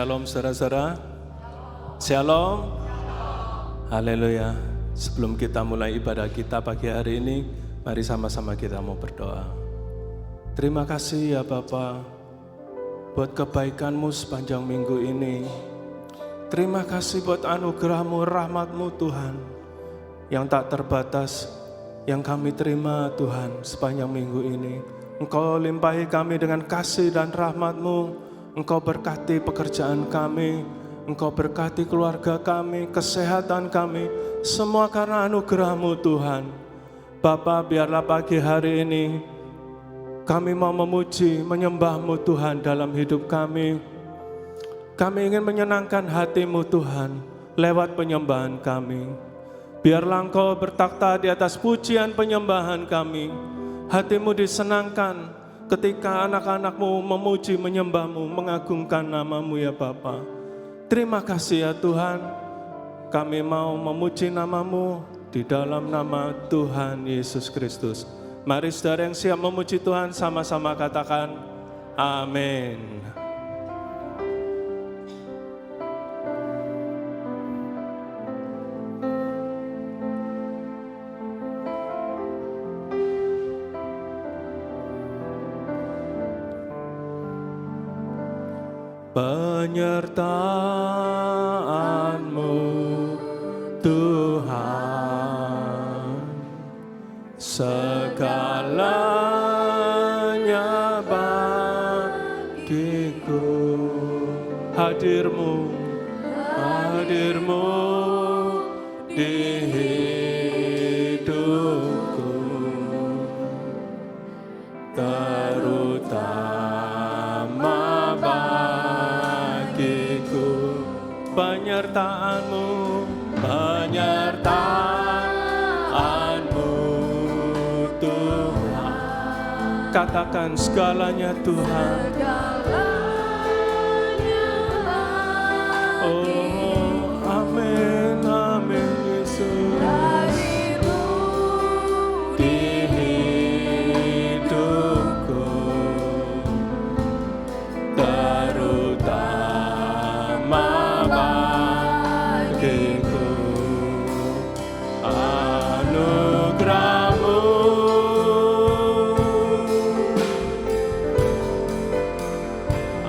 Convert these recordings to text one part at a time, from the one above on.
Shalom saudara-saudara. Shalom. Haleluya. Sebelum kita mulai ibadah kita pagi hari ini, mari sama-sama kita mau berdoa. Terima kasih ya Bapa buat kebaikan-Mu sepanjang minggu ini. Terima kasih buat anugerah-Mu, rahmat-Mu Tuhan yang tak terbatas yang kami terima Tuhan sepanjang minggu ini. Engkau limpahi kami dengan kasih dan rahmat-Mu. Engkau berkati pekerjaan kami, Engkau berkati keluarga kami, kesehatan kami, semua karena anugerah-Mu Tuhan. Bapa, biarlah pagi hari ini kami mau memuji, menyembah-Mu Tuhan dalam hidup kami. Kami ingin menyenangkan hati-Mu Tuhan lewat penyembahan kami. Biarlah Engkau bertakhta di atas pujian penyembahan kami. Hati-Mu disenangkan ketika anak-anak-Mu memuji, menyembah-Mu, mengagungkan nama-Mu ya Bapa. Terima kasih ya Tuhan, kami mau memuji nama-Mu di dalam nama Tuhan Yesus Kristus. Mari saudara yang siap memuji Tuhan sama-sama katakan amin. Penyertaan-Mu Tuhan, segalanya bagiku. Hadir-Mu di hidupku, terutama bagiku. Penyertaan-Mu Tuhan. Katakan segalanya Tuhan. Oh, amin, amin Yesus. Di hidupku, terutama bagiku, anugerah-Mu,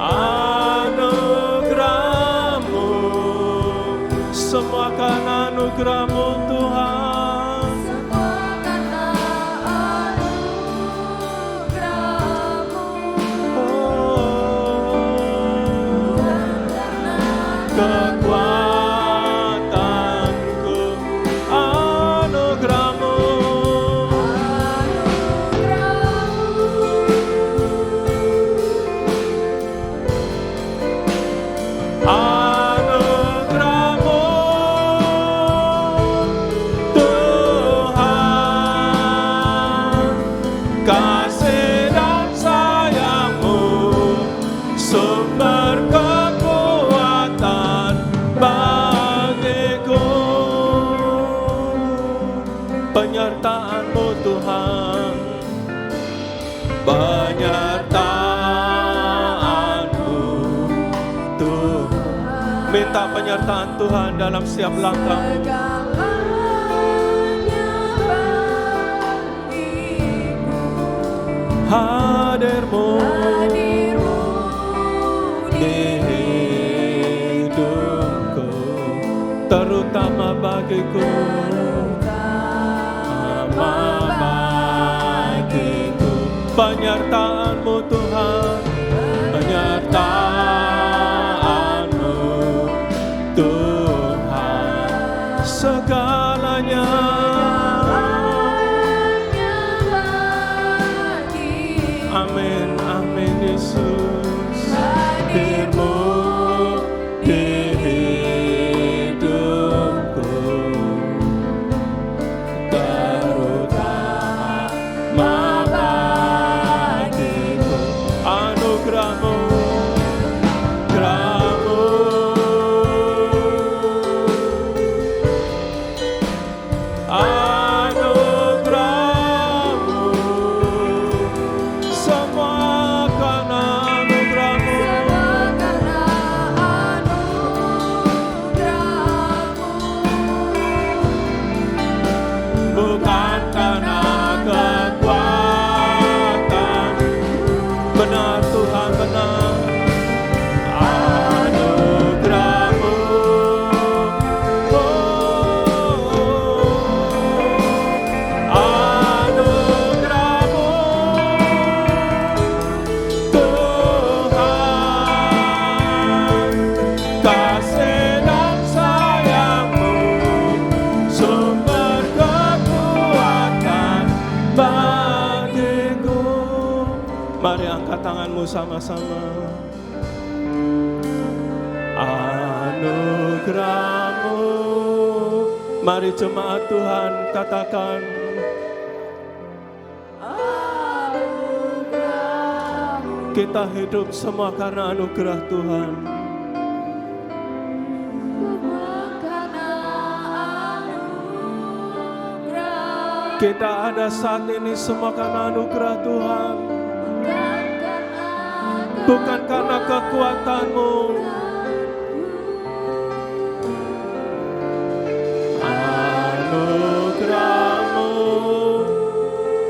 anugerah-Mu, semua karena anugerah-Mu Tuhan. Kekuatanku, anugerah-Mu, anugerah-Mu Tuhan. Kasih dan sayang-Mu, sumber kekuatan bagiku. Penyertaan-Mu Tuhan, penyertaan-Mu Tuhan. Minta penyertaan Tuhan dalam setiap langkah-Mu. Hadir-Mu di hidupku, terutama bagiku, terutama bagiku. Penyertaan-Mu Tuhan, penyertaan-Mu Tuhan, segalanya. Amin, amin Yesus. Hadir-Mu di hidupku, terutama bagiku. Anugerah-Mu, anugerah-Mu, anugerah-Mu, semua karena anugerah-Mu. anugerah-Mu sama-sama. Anugerah-Mu. Mari jemaat Tuhan katakan. Kita hidup semua karena anugerah Tuhan. Kita ada saat ini semua karena anugerah Tuhan. Bukan karena kekuatan-Mu. Anugerah-Mu,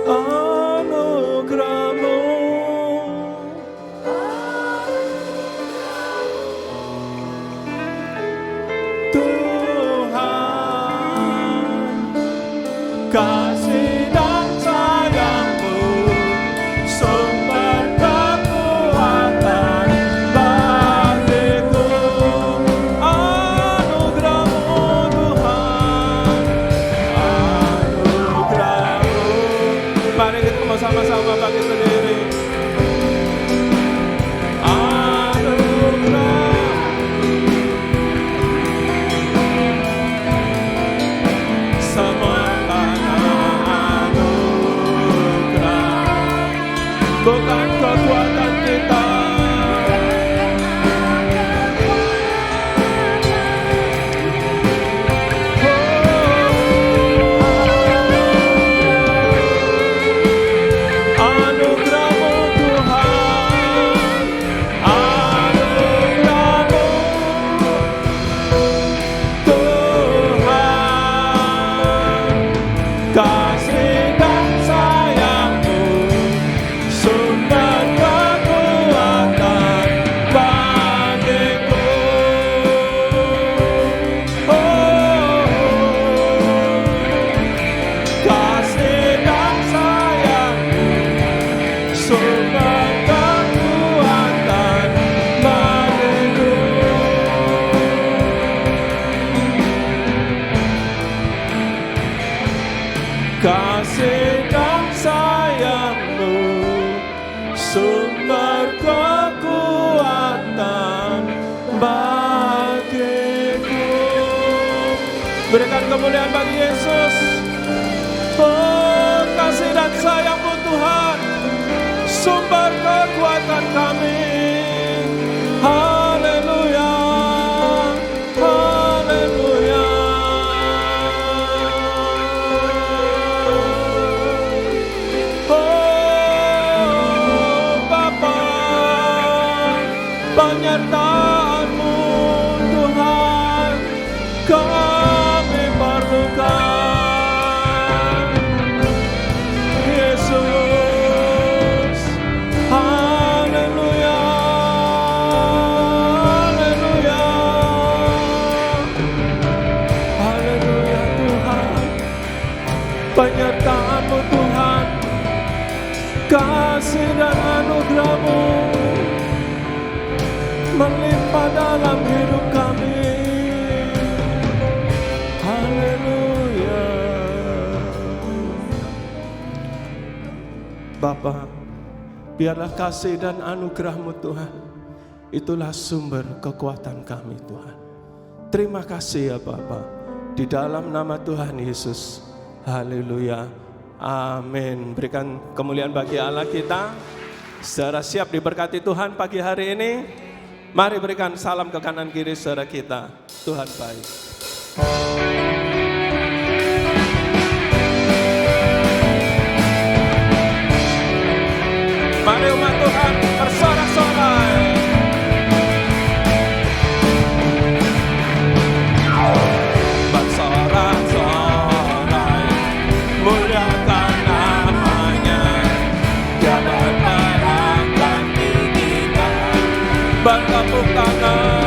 anugerah-Mu. Tuhan, kasih dan sayang-Mu, sumber kekuatan bagiku. Anugerah-Mu Tuhan, anugerah-Mu. Mari kita mau sama-sama bangkit berdiri. Bukan kekuatan kita. Anugerah-Mu Tuhan, anugerah-Mu Tuhan, kasih dan sayang-Mu, sumber kekuatan bagiku. Kasih dan sayang-Mu, sumber kekuatan bagiku. Kasih dan sayang-Mu, sumber kekuatan bagiku. Berikan kemuliaan bagi Yesus. Oh, kasih dan sayang-Mu Tuhan, sumber kekuatan kami. Haleluya, haleluya. Penyertaan-Mu Tuhan kami perlukan. Yesus, haleluya, haleluya, haleluya Tuhan. Penyertaan-Mu Tuhan, kasih dan anugerah-Mu melimpah dalam hidup kami. Haleluya. Bapa, biarlah kasih dan anugerah-Mu Tuhan, itulah sumber kekuatan kami Tuhan. Terima kasih ya Bapa, di dalam nama Tuhan Yesus. Haleluya. Amin. Berikan kemuliaan bagi Allah kita. Saudara siap diberkati Tuhan pagi hari ini? Mari berikan salam ke kanan kiri saudara kita. Tuhan baik. Mari umat Tuhan bersorak-sorai. Bersorak-sorai, muliakan namanya. Dia berterangkan tinggikan, bertepuk tangan.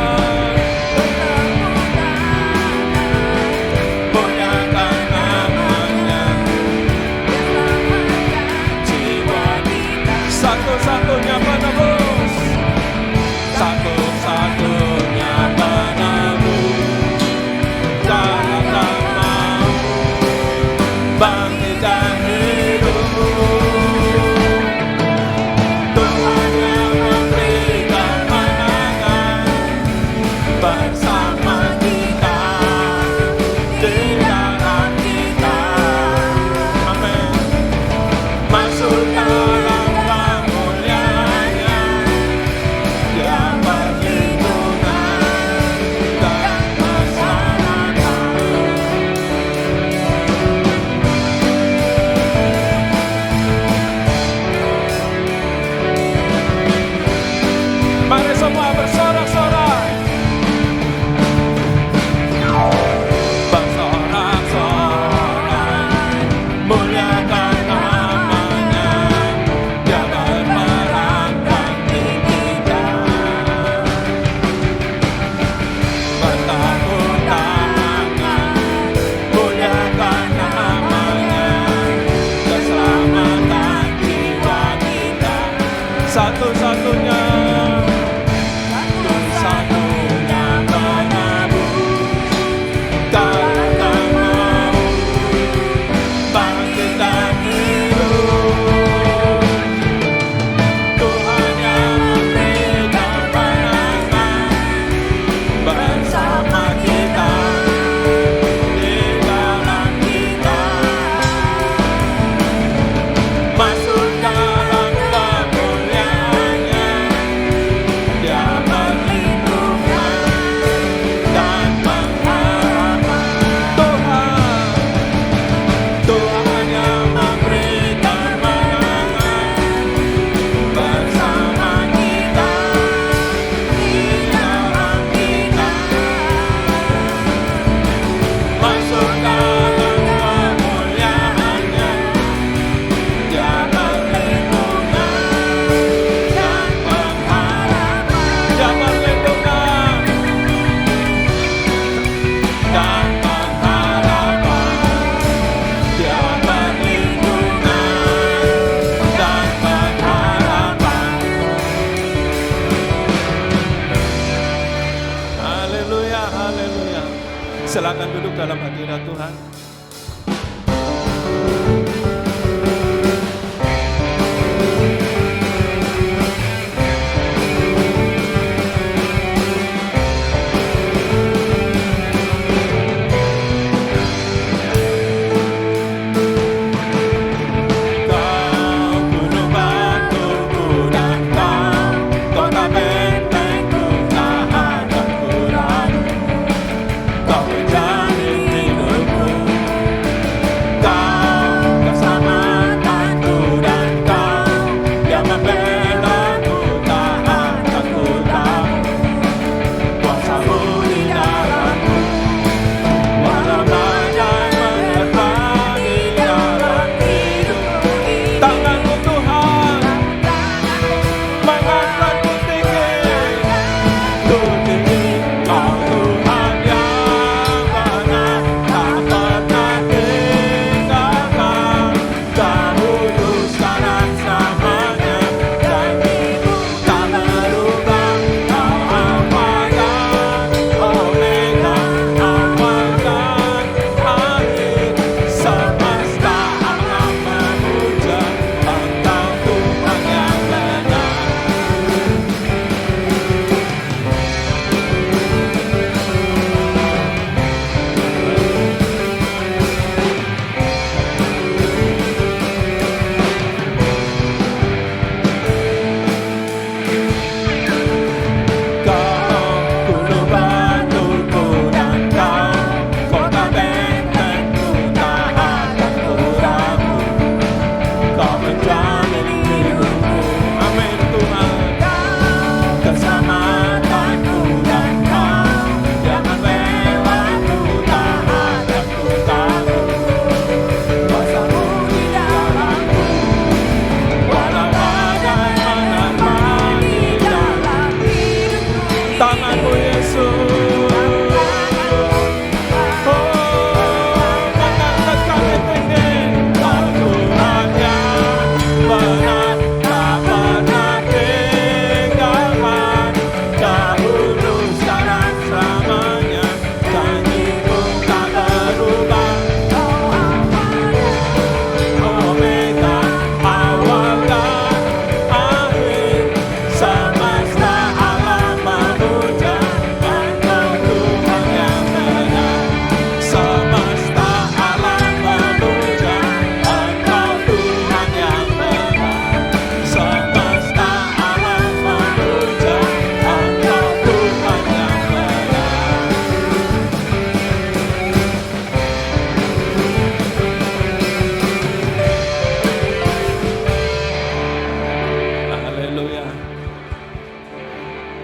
silakan duduk dalam hadirat Tuhan.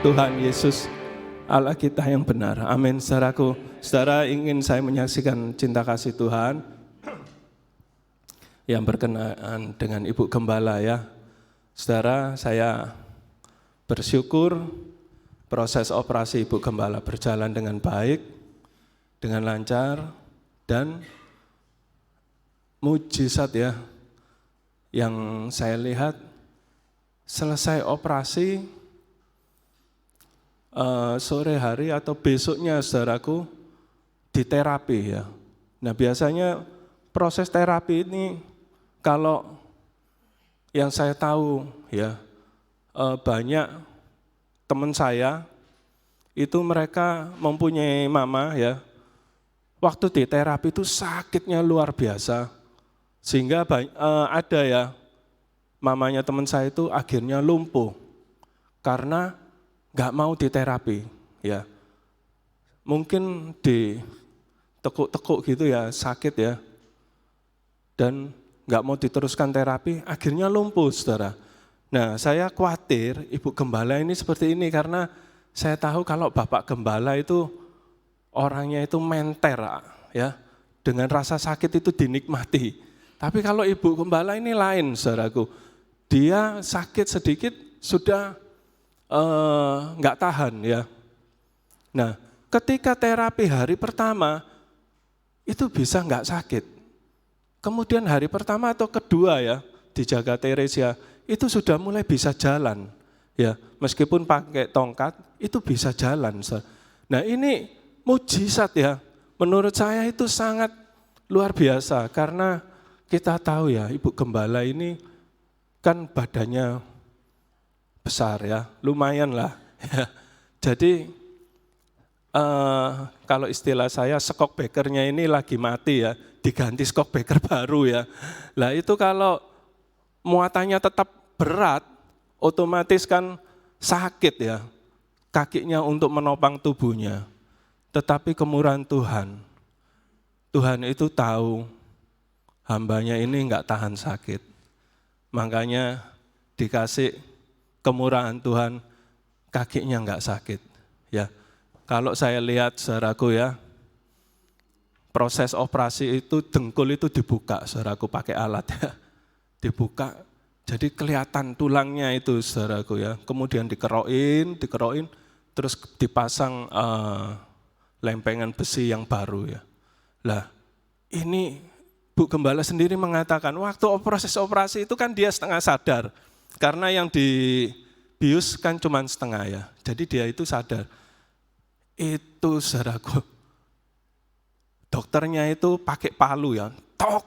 Tuhan Yesus, Allah kita yang benar. Amin. Saudaraku, saudara ingin saya menyaksikan cinta kasih Tuhan yang berkenaan dengan Ibu Gembala ya. Saudara, saya bersyukur proses operasi Ibu Gembala berjalan dengan baik, dengan lancar, dan mujizat ya. Yang saya lihat selesai operasi, sore hari atau besoknya saudaraku diterapi ya. Nah biasanya proses terapi ini kalau yang saya tahu ya banyak teman saya itu mereka mempunyai mama ya, waktu di terapi itu sakitnya luar biasa sehingga ada ya mamanya teman saya itu akhirnya lumpuh karena nggak mau diterapi, ya. Mungkin ditekuk-tekuk gitu ya, sakit ya. Dan nggak mau diteruskan terapi, akhirnya lumpuh, saudara. Nah, saya khawatir Ibu Gembala ini seperti ini karena saya tahu kalau Bapak Gembala itu orangnya itu menter, ya. Dengan rasa sakit itu dinikmati. Tapi kalau Ibu Gembala ini lain, saudaraku. Dia sakit sedikit sudah nggak tahan ya. Nah, ketika terapi hari pertama itu bisa nggak sakit. Kemudian hari pertama atau kedua ya di Jaga Teresia itu sudah mulai bisa jalan ya, meskipun pakai tongkat itu bisa jalan. Nah ini mujizat ya, Menurut saya itu sangat luar biasa karena kita tahu ya, Ibu Gembala ini kan badannya besar ya, lumayan lah. Jadi kalau istilah saya skok bekernya ini lagi mati ya, diganti skok beker baru ya. Lah itu kalau muatannya tetap berat, otomatis kan sakit ya, kakinya untuk menopang tubuhnya. Tetapi kemurahan Tuhan, Tuhan itu tahu hambanya ini enggak tahan sakit. Makanya dikasih kemurahan Tuhan, kakinya enggak sakit. Ya, kalau saya lihat saudaraku ya, proses operasi itu dengkul itu dibuka, saudaraku pakai alat ya, dibuka. Jadi kelihatan tulangnya itu saudaraku ya, kemudian dikerokin, terus dipasang lempengan besi yang baru ya. Lah ini Bu Gembala sendiri mengatakan waktu proses operasi itu kan dia setengah sadar. Karena yang dibius kan cuma setengah ya, jadi dia itu sadar. Itu saudaraku, dokternya itu pakai palu ya, tok,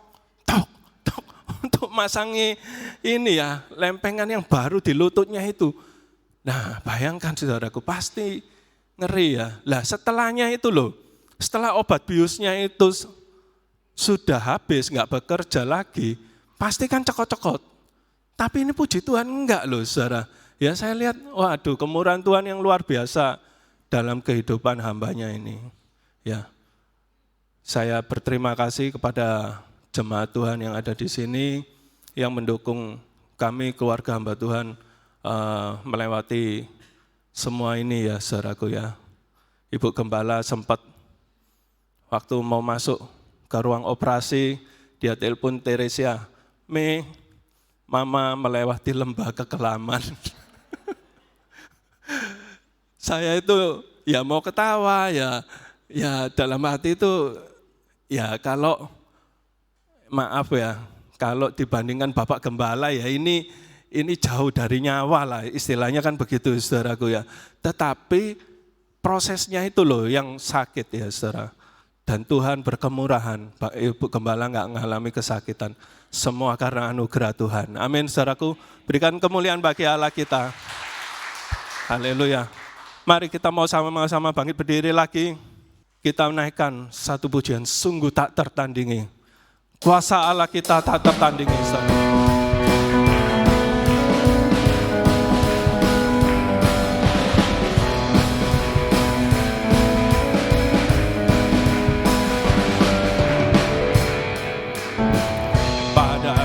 untuk masangi ini ya, lempengan yang baru di lututnya itu. Nah bayangkan saudaraku, pasti ngeri ya. Lah setelahnya itu loh, setelah obat biusnya itu sudah habis, nggak bekerja lagi, pasti kan cekot-cekot. Tapi ini puji Tuhan enggak loh saudara. Ya saya lihat, waduh kemurahan Tuhan yang luar biasa dalam kehidupan hambanya ini. Ya, saya berterima kasih kepada jemaat Tuhan yang ada di sini, yang mendukung kami keluarga hamba Tuhan melewati semua ini ya saudaraku ya. Ibu Gembala sempat waktu mau masuk ke ruang operasi, dia telepon Teresia, Mama melewati lembah kekelaman. Saya itu ya mau ketawa ya dalam hati itu ya kalau maaf ya, kalau dibandingkan Bapak Gembala ya ini jauh dari nyawa lah, istilahnya kan begitu saudaraku ya. Tetapi prosesnya itu loh yang sakit ya saudara. Dan Tuhan berkemurahan, Ibu Gembala nggak mengalami kesakitan. Semua karena anugerah Tuhan. Amin saudaraku, berikan kemuliaan bagi Allah kita. Haleluya. Mari kita mau sama-sama bangkit berdiri lagi. Kita menaikkan satu pujian, sungguh tak tertandingi. Kuasa Allah kita tak tertandingi saudara.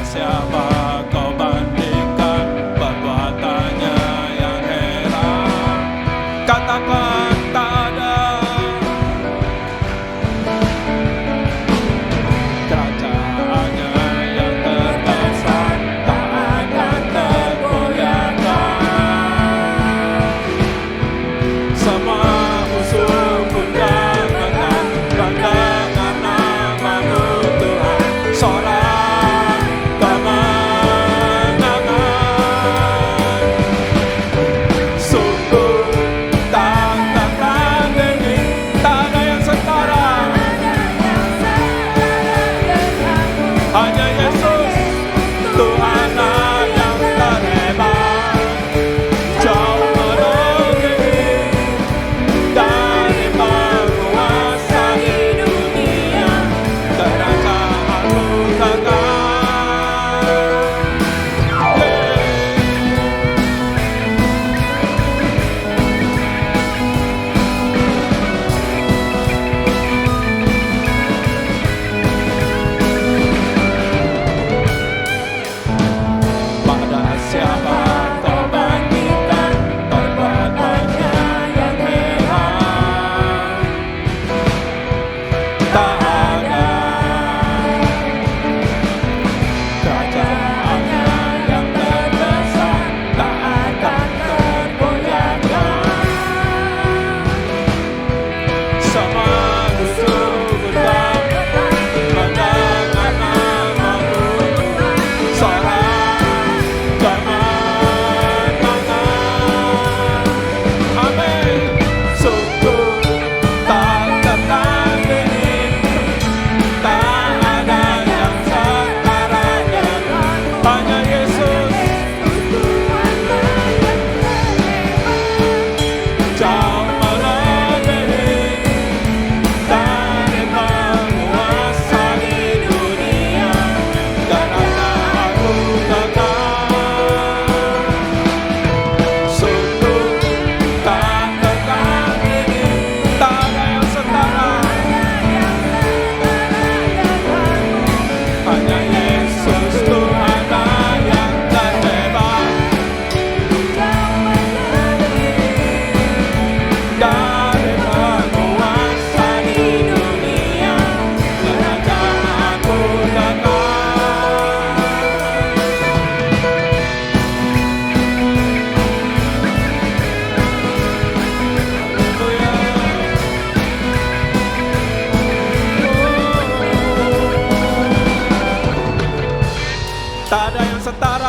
Siapa kau bandingkan perbuatannya yang heran? Katakan tak ada. Kerajaannya yang terkesan.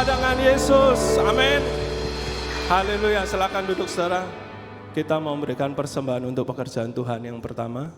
bersama dengan Yesus. Amin. Haleluya. Silakan duduk saudara. Kita mau memberikan persembahan untuk pekerjaan Tuhan yang pertama.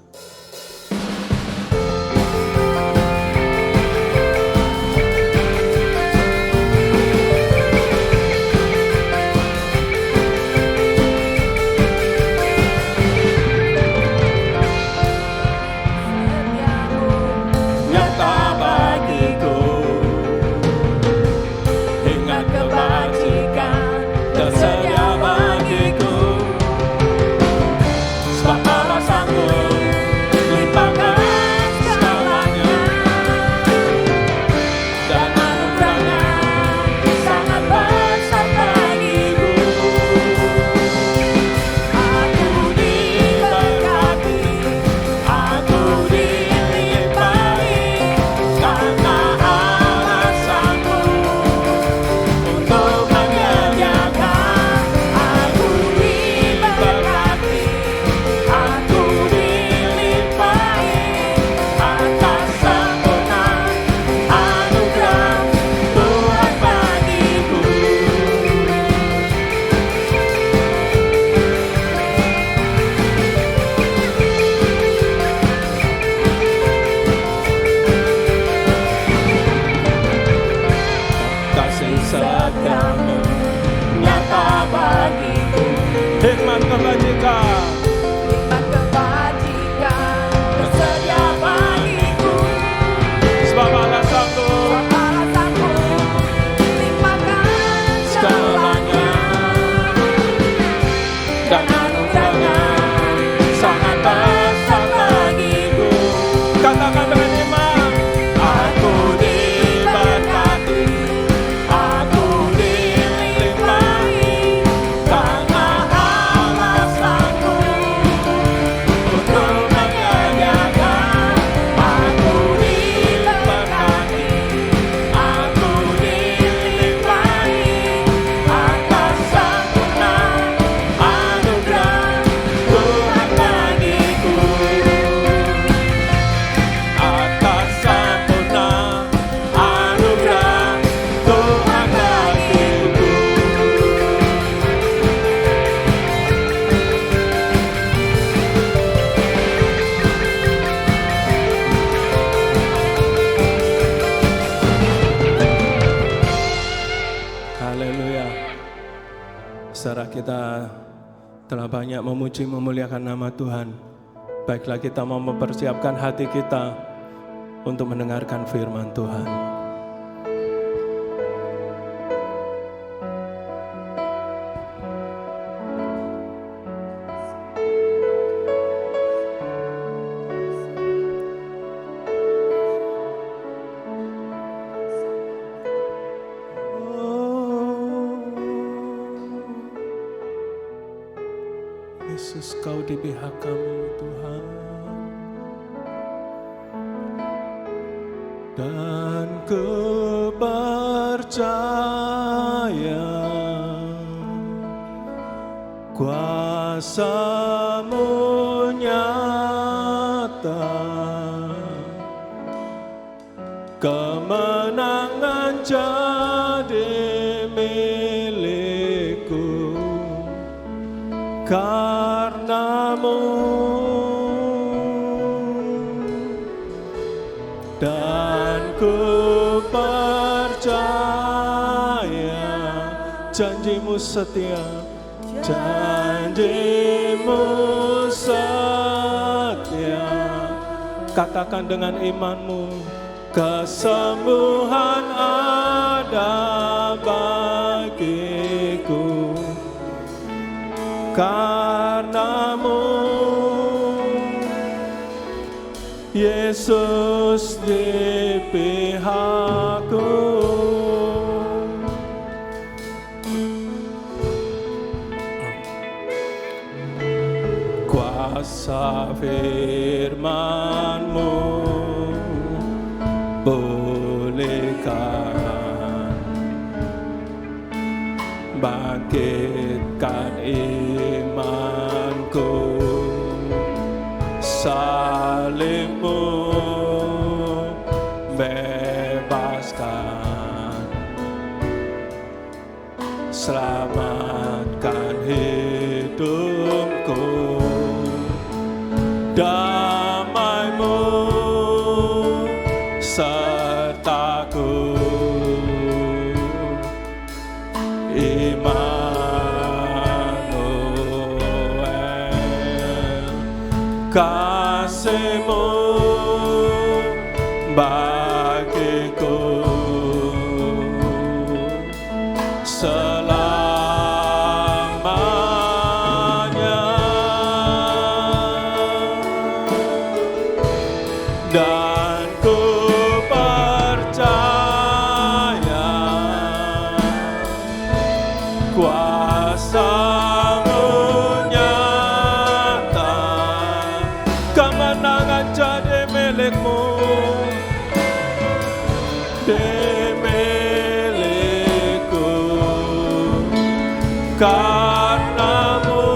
Saudara, kita telah banyak memuji memuliakan nama Tuhan. Baiklah, kita mau mempersiapkan hati kita untuk mendengarkan firman Tuhan. Yesus, Kau di pihak kami Tuhan, dan kepercayaan kuasa-Mu nyata, kemenangan jadi milikku karena-Mu, dan ku percaya janji-Mu setia, janji-Mu setia. Katakan dengan imanmu, kesembuhan ada bagiku karena-Mu, Yesus di pihakku. Kuasa firman-Mu bolehkan bangkitkan imanku, salib-Mu bebaskan bagiku selamanya, dan ku percaya kuasa-Mu nyata, kemenangan jadi milik-Mu, milikku, karena-Mu,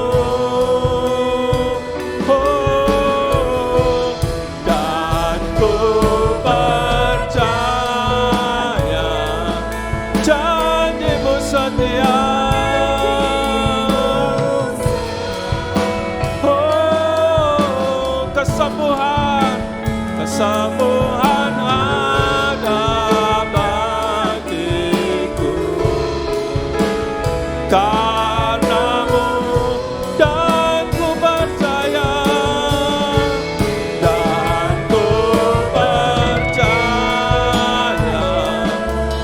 oh, dan ku percaya janji-Mu setia, oh, kesembuhan ada bagiku, karena-Mu, dan ku percaya,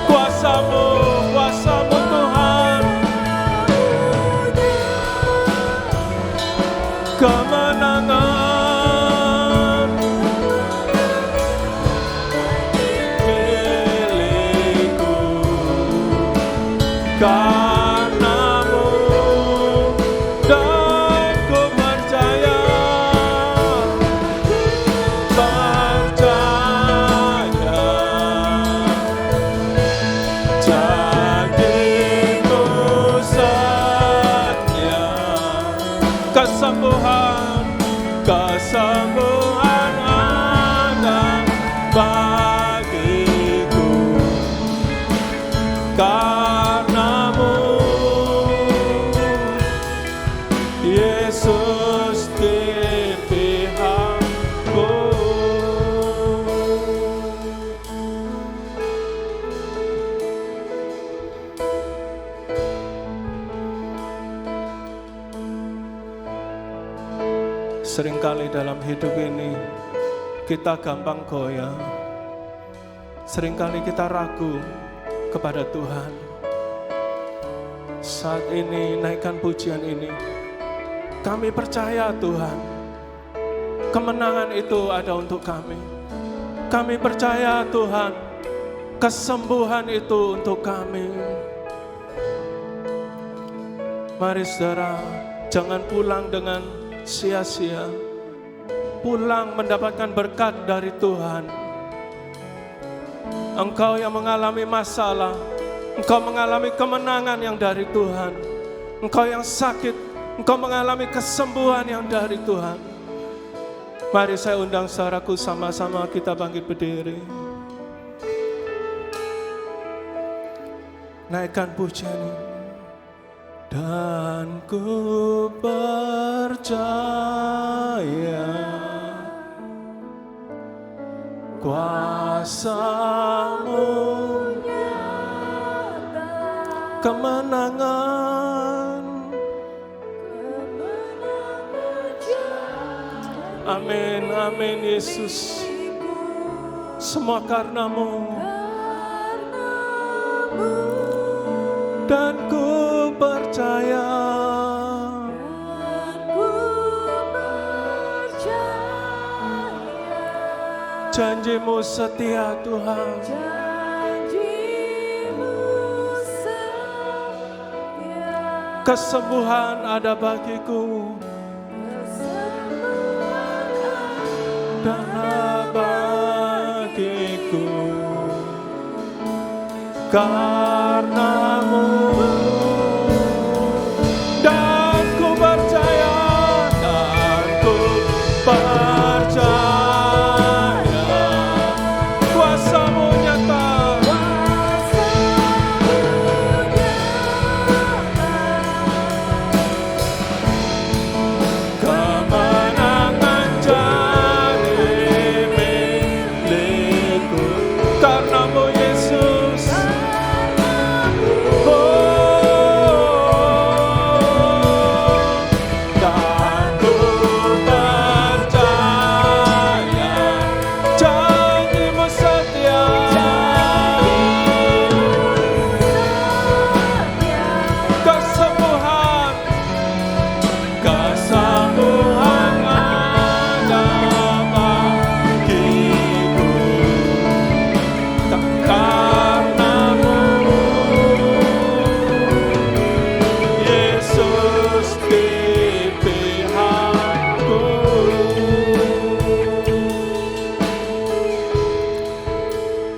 kuasa-Mu Tuhan, kemenangan karena-Mu, dan ku percaya janji-Mu setia, kesembuhan ada bagiku, karena-Mu, Yesus di pihakku. Seringkali dalam hidup ini kita gampang goyah, seringkali kita ragu kepada Tuhan. Saat ini naikkan pujian ini, kami percaya Tuhan, kemenangan itu ada untuk kami. Kami percaya Tuhan, kesembuhan itu untuk kami. Mari saudara, jangan pulang dengan sia-sia, pulang mendapatkan berkat dari Tuhan. Engkau yang mengalami masalah, engkau mengalami kemenangan yang dari Tuhan. Engkau yang sakit, engkau mengalami kesembuhan yang dari Tuhan. Mari saya undang saudaraku, sama-sama kita bangkit berdiri. Naikkan pujian ini. Dan ku percaya kuasa-Mu nyata, kemenangan. Amin, amin Yesus. Semua karena-Mu. Dan ku percaya, janji-Mu setia Tuhan, kesembuhan ada bagiku, dan bagiku, karena-Mu. Dan ku percaya, kuasa-Mu nyata, kemenangan jadi milikku, karena-Mu Yesus. Janji-Mu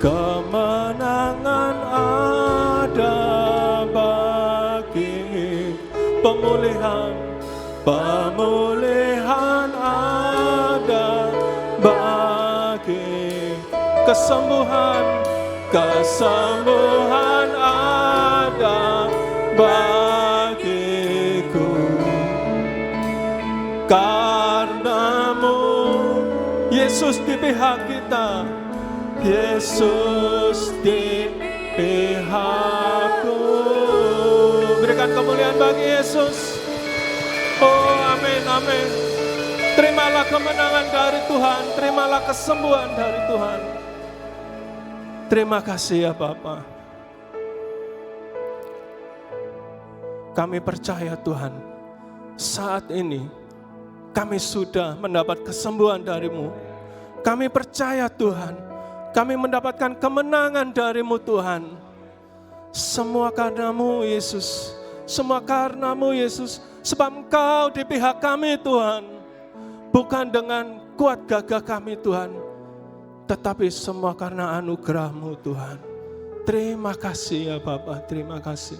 kemenangan ada bagi pemulihan ada bagi kesembuhan ada bagiku. Karenamu Yesus di pihak kita, Yesus di pihakku. Berikan kemuliaan bagi Yesus. Oh amin, amin. Terimalah kemenangan dari Tuhan, terimalah kesembuhan dari Tuhan. Terima kasih ya Bapa. Kami percaya Tuhan, saat ini kami sudah mendapat kesembuhan dari-Mu. Kami percaya Tuhan, kami mendapatkan kemenangan dari-Mu Tuhan. Semua karena-Mu Yesus, semua karena-Mu Yesus, sebab Engkau di pihak kami Tuhan. Bukan dengan kuat gagah kami Tuhan, tetapi semua karena anugerah-Mu Tuhan. Terima kasih ya Bapa, terima kasih.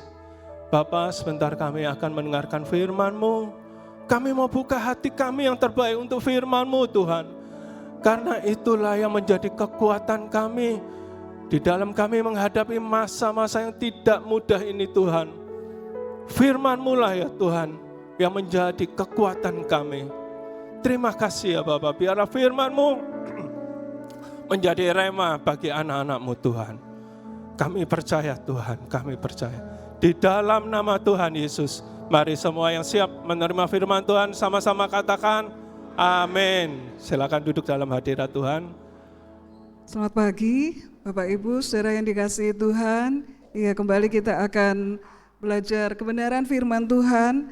Bapa, sebentar kami akan mendengarkan firman-Mu. Kami mau buka hati kami yang terbaik untuk firman-Mu Tuhan. Karena itulah yang menjadi kekuatan kami di dalam kami menghadapi masa-masa yang tidak mudah ini Tuhan. Firman-Mu lah ya Tuhan yang menjadi kekuatan kami. Terima kasih ya Bapak, biarlah firman-Mu menjadi rema bagi anak-anak-Mu Tuhan. Kami percaya Tuhan, kami percaya. Di dalam nama Tuhan Yesus, mari semua yang siap menerima firman Tuhan sama-sama katakan amin. Silakan duduk dalam hadirat Tuhan. Selamat pagi Bapak Ibu, saudara yang dikasihi Tuhan. Ya, kembali kita akan belajar kebenaran firman Tuhan.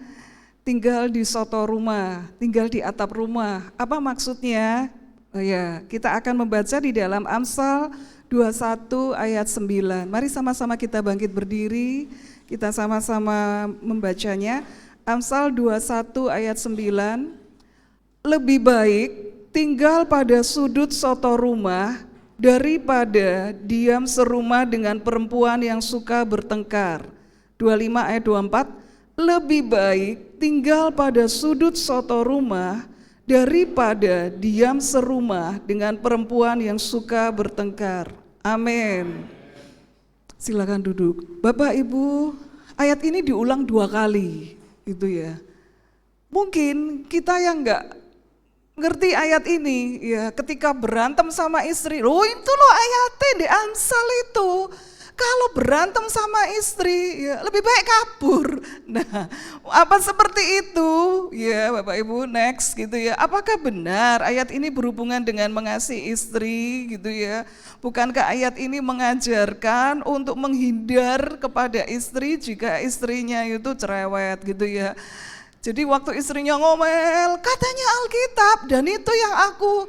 Tinggal di soto rumah, tinggal di atap rumah. Apa maksudnya? Ya, kita akan membaca di dalam Amsal 21 ayat 9. Mari sama-sama kita bangkit berdiri, kita sama-sama membacanya. Amsal 21 ayat 9. Lebih baik tinggal pada sudut soto rumah daripada diam serumah dengan perempuan yang suka bertengkar. 25 ayat 24. Lebih baik tinggal pada sudut soto rumah daripada diam serumah dengan perempuan yang suka bertengkar. Amin. Silakan duduk. Bapak Ibu, ayat ini diulang 2 kali, gitu ya. Mungkin kita yang enggak ngerti ayat ini, ya ketika berantem sama istri, loh itu loh ayatnya di Amsal itu. Kalau berantem sama istri, ya lebih baik kabur. Nah, apa seperti itu? Ya Bapak Ibu, next gitu ya. Apakah benar ayat ini berhubungan dengan mengasihi istri gitu ya? Bukankah ayat ini mengajarkan untuk menghindar kepada istri jika istrinya itu cerewet gitu ya? Jadi waktu istrinya ngomel, katanya Alkitab, dan itu yang aku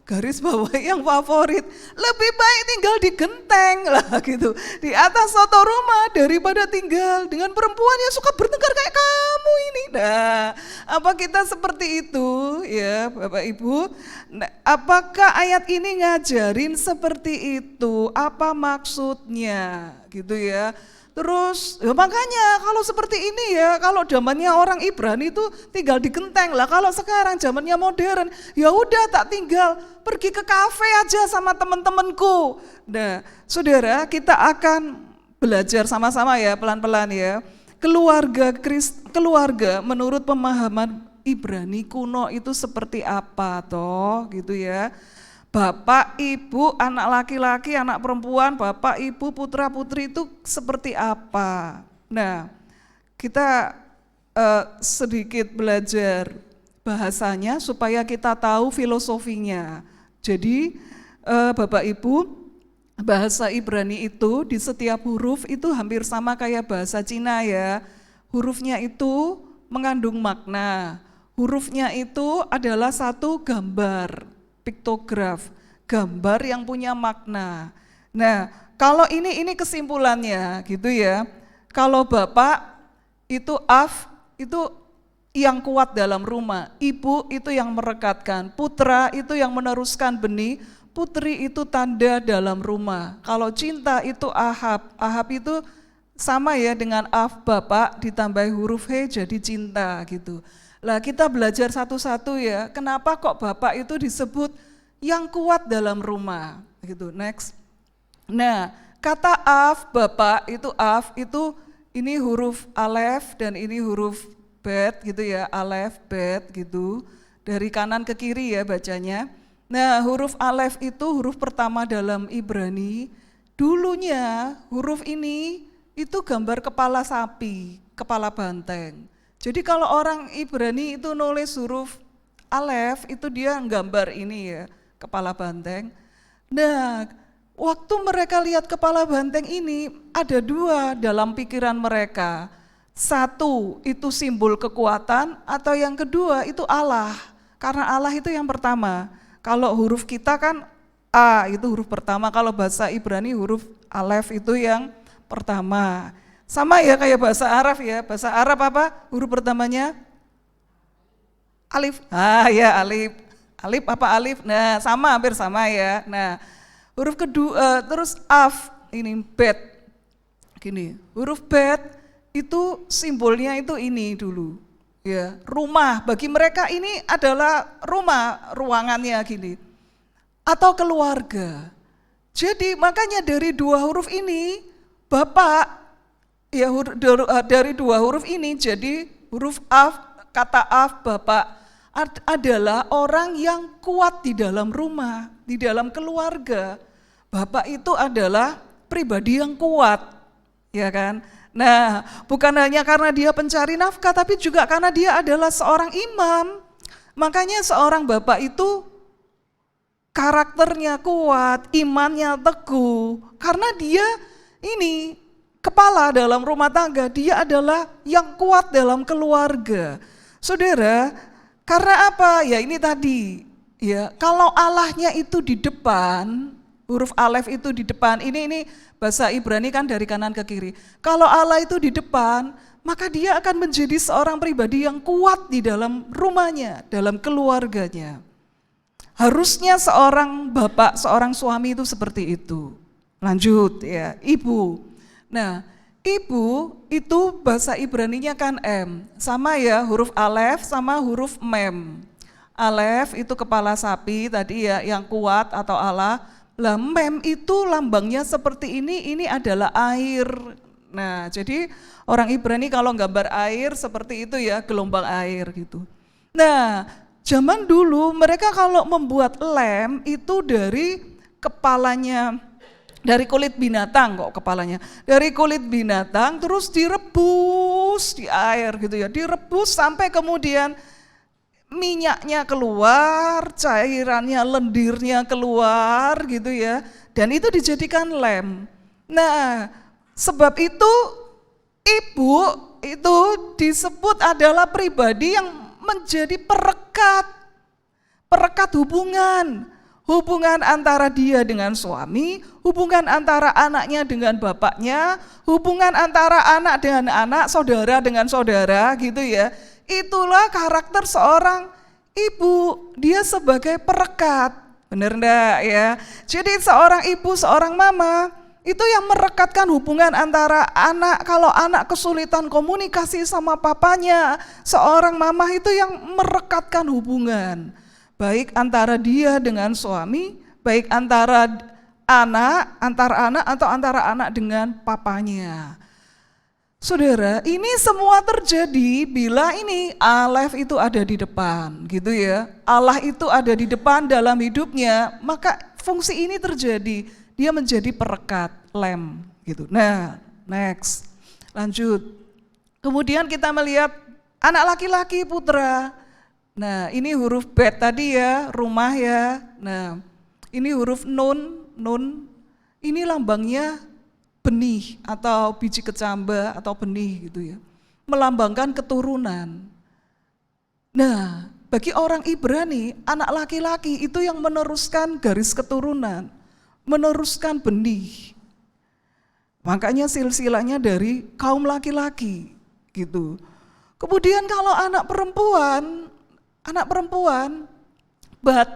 garis bawah yang favorit, lebih baik tinggal di genteng lah gitu, di atas soto rumah daripada tinggal dengan perempuan yang suka bertengkar kayak kamu ini. Nah, apa kita seperti itu ya Bapak Ibu? Nah, apakah ayat ini ngajarin seperti itu? Apa maksudnya gitu ya? Terus ya makanya kalau seperti ini ya, kalau zamannya orang Ibrani itu tinggal di genteng lah. Kalau sekarang zamannya modern, ya udah tak tinggal pergi ke kafe aja sama teman-temanku. Nah, saudara, kita akan belajar sama-sama ya pelan-pelan ya. Keluarga menurut pemahaman Ibrani kuno itu seperti apa toh gitu ya. Bapak, ibu, anak laki-laki, anak perempuan, bapak, ibu, putra, putri itu seperti apa? Nah, kita sedikit belajar bahasanya supaya kita tahu filosofinya. Jadi, Bapak Ibu, bahasa Ibrani itu di setiap huruf itu hampir sama kayak bahasa Cina ya. Hurufnya itu mengandung makna. Hurufnya itu adalah satu gambar. Piktograf, gambar yang punya makna. Nah, kalau ini kesimpulannya gitu ya. Kalau bapak itu itu yang kuat dalam rumah, ibu itu yang merekatkan, putra itu yang meneruskan benih, putri itu tanda dalam rumah. Kalau cinta itu Ahab. Ahab itu sama ya dengan Af Bapak ditambah huruf H jadi cinta gitu. Lah kita belajar satu-satu ya, kenapa kok Bapak itu disebut yang kuat dalam rumah gitu. Next. Nah, kata Af Bapak itu Af itu ini huruf alef dan ini huruf bet gitu ya, alef bet gitu. Dari kanan ke kiri ya bacanya. Nah, huruf alef itu huruf pertama dalam Ibrani. Dulunya huruf ini itu gambar kepala sapi, kepala banteng. Jadi kalau orang Ibrani itu nulis huruf alef, itu dia gambar ini ya, kepala banteng. Nah, waktu mereka lihat kepala banteng ini, ada dua dalam pikiran mereka. Satu, itu simbol kekuatan, atau yang kedua itu Allah. Karena Allah itu yang pertama. Kalau huruf kita kan A, itu huruf pertama. Kalau bahasa Ibrani huruf alef itu yang pertama. Sama ya kayak bahasa Arab ya. Bahasa Arab apa? Huruf pertamanya alif. Ah ya alif. Alif apa alif? Nah sama, hampir sama ya. Nah huruf kedua terus af, ini bet. Gini, huruf bet itu simbolnya itu ini dulu. Ya, rumah. Bagi mereka ini adalah rumah, ruangannya gini. Atau keluarga. Jadi makanya dari dua huruf ini Bapak, ya dari dua huruf ini jadi huruf af, kata af Bapak adalah orang yang kuat di dalam rumah, di dalam keluarga. Bapak itu adalah pribadi yang kuat, ya kan? Nah, bukan hanya karena dia pencari nafkah, tapi juga karena dia adalah seorang imam. Makanya seorang bapak itu karakternya kuat, imannya teguh, karena dia ini kepala dalam rumah tangga, dia adalah yang kuat dalam keluarga. Saudara, karena apa? Ya ini tadi, ya kalau Allahnya itu di depan, huruf alef itu di depan, ini bahasa Ibrani kan dari kanan ke kiri. Kalau Allah itu di depan, maka dia akan menjadi seorang pribadi yang kuat di dalam rumahnya, dalam keluarganya. Harusnya seorang bapak, seorang suami itu seperti itu. Lanjut ya, ibu. Nah, ibu itu bahasa Ibraninya kan M. Sama ya, huruf alef sama huruf mem. Alef itu kepala sapi tadi ya, yang kuat atau Allah. Lah mem itu lambangnya seperti ini adalah air. Nah, jadi orang Ibrani kalau gambar air seperti itu ya, gelombang air gitu. Nah, zaman dulu mereka kalau membuat lem itu dari kepalanya, dari kulit binatang kok kepalanya. Dari kulit binatang terus direbus di air gitu ya. Direbus sampai kemudian minyaknya keluar, cairannya, lendirnya keluar gitu ya. Dan itu dijadikan lem. Nah, sebab itu ibu itu disebut adalah pribadi yang menjadi perekat hubungan antara dia dengan suami, hubungan antara anaknya dengan bapaknya, hubungan antara anak dengan anak, saudara dengan saudara gitu ya. Itulah karakter seorang ibu, dia sebagai perekat, benar enggak ya? Jadi seorang ibu, seorang mama itu yang merekatkan hubungan antara anak, kalau anak kesulitan komunikasi sama papanya, seorang mama itu yang merekatkan hubungan, baik antara dia dengan suami, baik antara anak atau antara anak dengan papanya. Saudara, ini semua terjadi bila ini alef itu ada di depan, gitu ya. Allah itu ada di depan dalam hidupnya, maka fungsi ini terjadi. Dia menjadi perekat, lem gitu. Nah, next. Lanjut. Kemudian kita melihat anak laki-laki putra. Nah, ini huruf bet tadi ya, rumah ya. Nah, ini huruf nun. Ini lambangnya benih atau biji kecamba atau benih gitu ya. Melambangkan keturunan. Nah, bagi orang Ibrani, anak laki-laki itu yang meneruskan garis keturunan, meneruskan benih. Makanya silsilahnya dari kaum laki-laki gitu. Kemudian kalau anak perempuan bat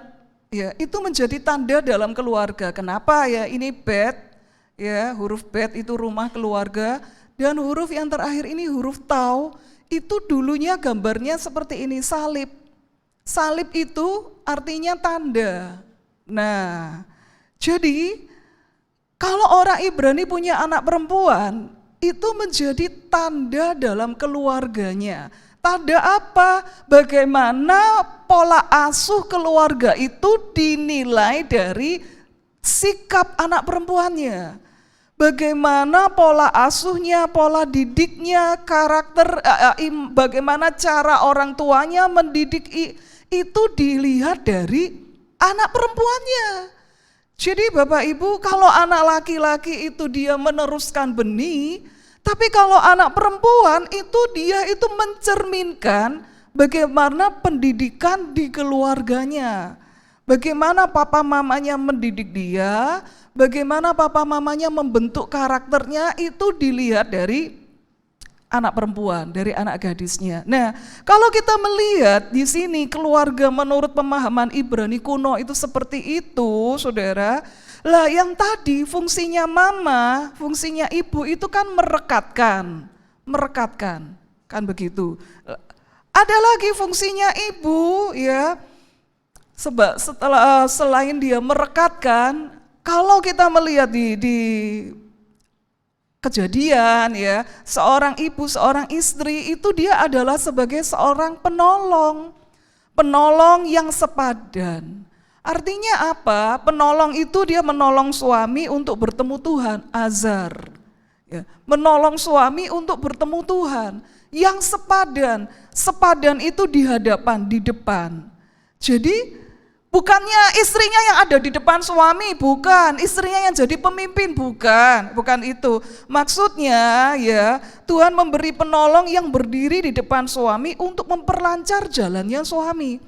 Ya, itu menjadi tanda dalam keluarga. Kenapa ya? Ini bet, ya, huruf bet itu rumah keluarga, dan huruf yang terakhir ini huruf tau, itu dulunya gambarnya seperti ini, salib. Salib itu artinya tanda. Nah, jadi kalau orang Ibrani punya anak perempuan, itu menjadi tanda dalam keluarganya. Tanda apa? Bagaimana pola asuh keluarga itu dinilai dari sikap anak perempuannya. Bagaimana pola asuhnya, pola didiknya, karakter, bagaimana cara orang tuanya mendidik, itu dilihat dari anak perempuannya. Jadi Bapak Ibu, kalau anak laki-laki itu dia meneruskan benih, tapi kalau anak perempuan itu dia itu mencerminkan bagaimana pendidikan di keluarganya. Bagaimana papa mamanya mendidik dia, bagaimana papa mamanya membentuk karakternya, itu dilihat dari anak perempuan, dari anak gadisnya. Nah, kalau kita melihat di sini keluarga menurut pemahaman Ibrani kuno itu seperti itu, Saudara. Lah yang tadi fungsinya mama, fungsinya ibu itu kan merekatkan, kan begitu. Ada lagi fungsinya ibu, ya. Sebab selain dia merekatkan, kalau kita melihat di kejadian, ya, seorang ibu, seorang istri itu dia adalah sebagai seorang penolong yang sepadan. Artinya apa? Penolong itu dia menolong suami untuk bertemu Tuhan, azar. Ya, menolong suami untuk bertemu Tuhan, yang sepadan itu di depan. Jadi bukannya istrinya yang ada di depan suami, bukan. Istrinya yang jadi pemimpin, bukan itu. Maksudnya ya, Tuhan memberi penolong yang berdiri di depan suami untuk memperlancar jalannya suami.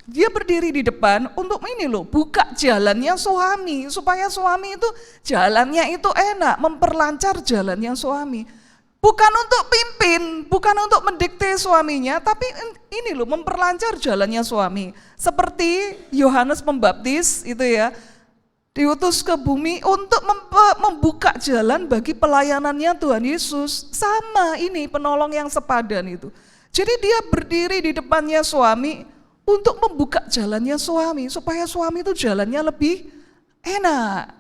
Dia berdiri di depan untuk buka jalannya suami, supaya suami itu jalannya itu enak, memperlancar jalannya suami. Bukan untuk pimpin, bukan untuk mendikte suaminya, tapi memperlancar jalannya suami. Seperti Yohanes Pembaptis itu ya, diutus ke bumi untuk membuka jalan bagi pelayanannya Tuhan Yesus. Sama ini penolong yang sepadan itu. Jadi dia berdiri di depannya suami untuk membuka jalannya suami, supaya suami itu jalannya lebih enak.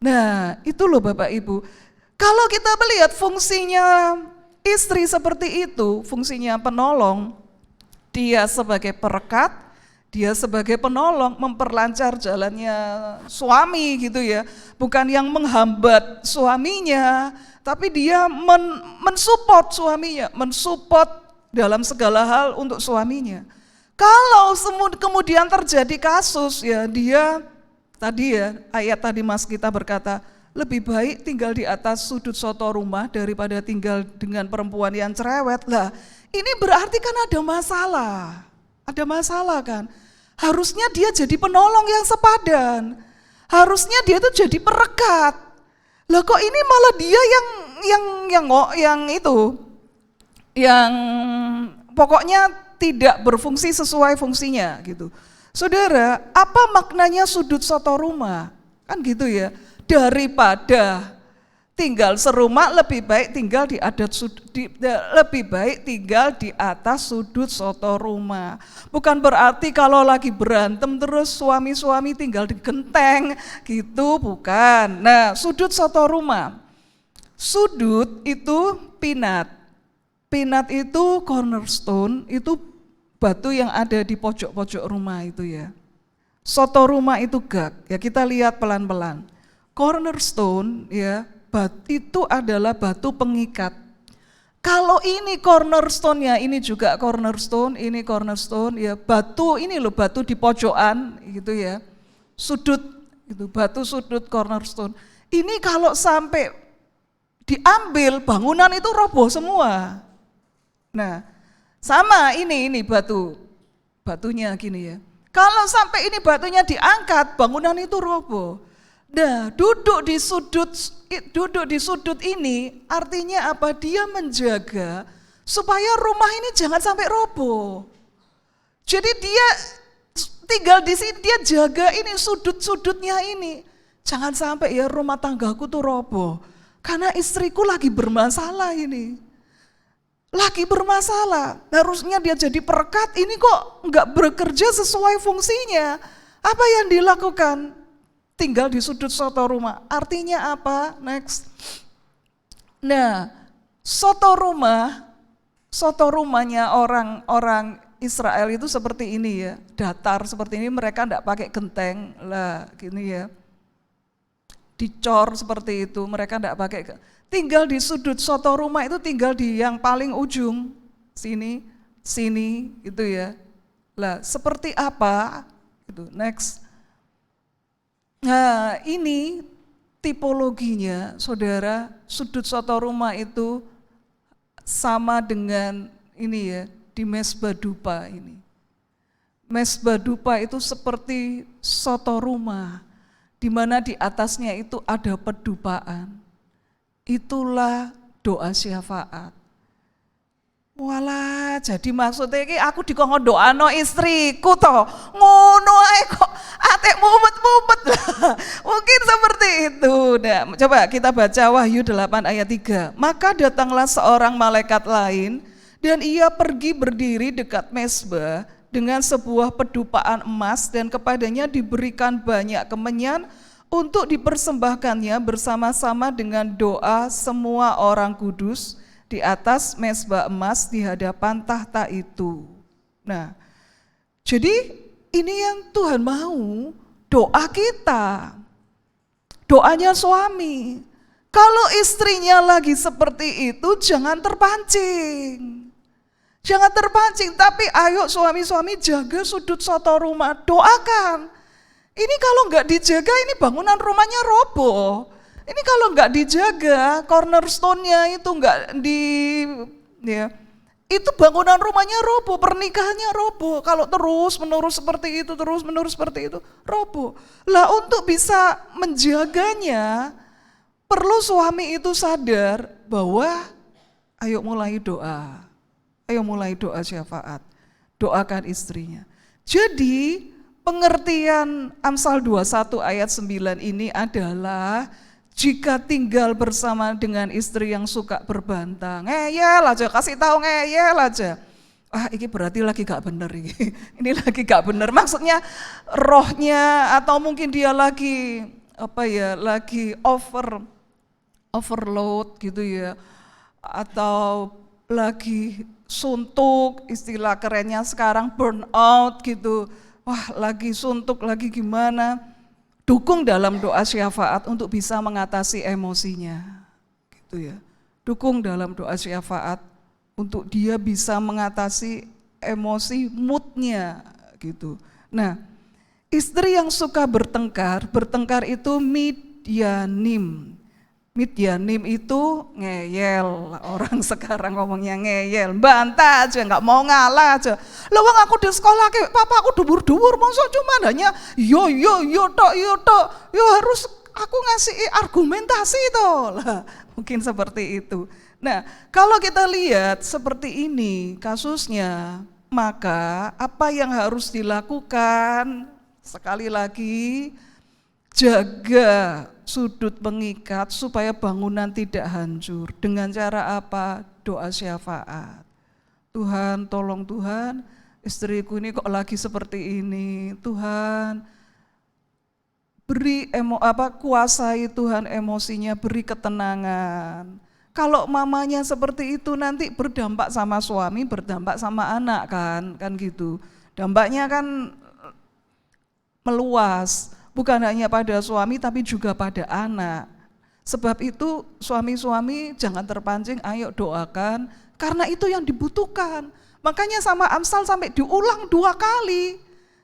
Nah, itu loh Bapak Ibu. Kalau kita melihat fungsinya istri seperti itu, fungsinya penolong, dia sebagai perekat, dia sebagai penolong, memperlancar jalannya suami gitu ya. Bukan yang menghambat suaminya, tapi dia mensupport suaminya, mensupport dalam segala hal untuk suaminya. Kalau kemudian terjadi kasus ya, dia tadi ya, ayat tadi Mas kita berkata, lebih baik tinggal di atas sudut soto rumah daripada tinggal dengan perempuan yang cerewet. Lah, ini berarti kan ada masalah kan. Harusnya dia jadi penolong yang sepadan. Harusnya dia tuh jadi perekat. Lah kok ini malah dia yang pokoknya tidak berfungsi sesuai fungsinya gitu. Saudara, apa maknanya sudut soto rumah? Kan gitu ya. Daripada tinggal serumah, lebih baik tinggal di atas sudut soto rumah. Bukan berarti kalau lagi berantem terus suami-suami tinggal di genteng gitu, bukan. Nah, sudut soto rumah. Sudut itu pinat. Pinat itu cornerstone, itu batu yang ada di pojok-pojok rumah itu ya. Soto rumah itu gak, ya kita lihat pelan-pelan. Cornerstone ya, itu adalah batu pengikat. Kalau ini cornerstone-nya, ini juga cornerstone, ini cornerstone ya, batu di pojokan gitu ya. Sudut itu, batu sudut cornerstone. Ini kalau sampai diambil bangunan itu roboh semua. Nah, sama ini batunya gini ya. Kalau sampai ini batunya diangkat, bangunan itu roboh. Nah, duduk di sudut ini artinya apa? Dia menjaga supaya rumah ini jangan sampai roboh. Jadi dia tinggal di sini, dia jaga ini sudut-sudutnya ini. Jangan sampai ya rumah tanggaku tuh roboh. Karena istriku lagi bermasalah ini. Lagi bermasalah. Harusnya dia jadi perekat, ini kok nggak bekerja sesuai fungsinya. Apa yang dilakukan? Tinggal di sudut soto rumah. Artinya apa? Next. Nah, soto rumahnya orang Israel itu seperti ini ya, datar seperti ini, mereka enggak pakai genteng lah, gini ya. Dicor seperti itu, mereka enggak pakai. Tinggal di sudut soto rumah itu tinggal di yang paling ujung, sini, gitu ya. Lah, seperti apa? Gitu. Next. Nah, ini tipologinya, saudara, sudut soto rumah itu sama dengan ini ya, di mesbah dupa ini. Mesbah dupa itu seperti soto rumah, di mana di atasnya itu ada pedupaan. Itulah doa syafaat. Walah, jadi maksudnya ini aku dikongkon doano istriku toh, ngono ae kok atek mumet-mumet lah. Mungkin seperti itu. Nah, coba kita baca Wahyu 8 ayat 3. Maka datanglah seorang malaikat lain dan ia pergi berdiri dekat mezbah dengan sebuah pedupaan emas dan kepadanya diberikan banyak kemenyan untuk dipersembahkannya bersama-sama dengan doa semua orang kudus di atas mezbah emas di hadapan tahta itu. Nah, jadi ini yang Tuhan mau, doa kita, doanya suami. Kalau istrinya lagi seperti itu, jangan terpancing. Jangan terpancing, tapi ayo suami-suami jaga sudut soto rumah, doakan. Ini kalau nggak dijaga, ini bangunan rumahnya roboh. Ini kalau nggak dijaga, cornerstone-nya itu nggak ya, itu bangunan rumahnya roboh, pernikahannya roboh. Kalau terus menerus seperti itu, roboh. Lah untuk bisa menjaganya, perlu suami itu sadar bahwa ayo mulai doa syafaat, doakan istrinya. Jadi pengertian Amsal 21 ayat 9 ini adalah jika tinggal bersama dengan istri yang suka berbantah, ngeyel aja, kasih tahu ngeyel aja. Ini berarti lagi gak bener ini. Ini lagi gak bener. Maksudnya rohnya atau mungkin dia lagi lagi overload gitu ya. Atau lagi suntuk, istilah kerennya sekarang burnout gitu. Wah, lagi suntuk, lagi gimana? Dukung dalam doa syafaat untuk bisa mengatasi emosinya, gitu ya. Dukung dalam doa syafaat untuk dia bisa mengatasi emosi, moodnya, gitu. Nah, istri yang suka bertengkar itu midyanim. Midyanim itu ngeyel, orang sekarang ngomongnya ngeyel, bantah aja, nggak mau ngalah aja. Lah wong aku di sekolah ke papa aku dhuwur-dhuwur, masa cuma hanya yo tok, yo harus aku ngasih argumentasi toh. Lah mungkin seperti itu. Nah, kalau kita lihat seperti ini kasusnya, maka apa yang harus dilakukan? Sekali lagi, jaga sudut pengikat supaya bangunan tidak hancur. Dengan cara apa? Doa syafaat. Tuhan, tolong Tuhan, istriku ini kok lagi seperti ini. Tuhan, beri kuasai Tuhan emosinya, beri ketenangan. Kalau mamanya seperti itu nanti berdampak sama suami, berdampak sama anak kan gitu. Dampaknya kan meluas. Bukan hanya pada suami tapi juga pada anak. Sebab itu suami-suami jangan terpancing, ayo doakan. Karena itu yang dibutuhkan. Makanya sama Amsal sampai diulang 2 kali.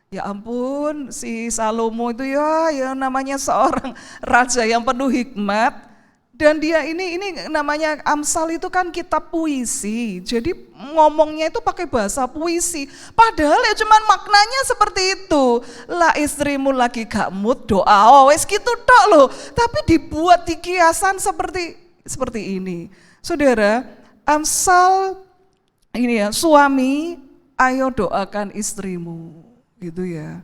Ya ampun, si Salomo itu ya namanya seorang raja yang penuh hikmat. Dan dia ini namanya Amsal itu kan kitab puisi. Jadi ngomongnya itu pakai bahasa puisi. Padahal ya cuman maknanya seperti itu. Lah istrimu lagi gak mood, doa wes gitu tok loh. Tapi dibuat di kiasan seperti ini. Saudara, Amsal ini ya, suami ayo doakan istrimu gitu ya.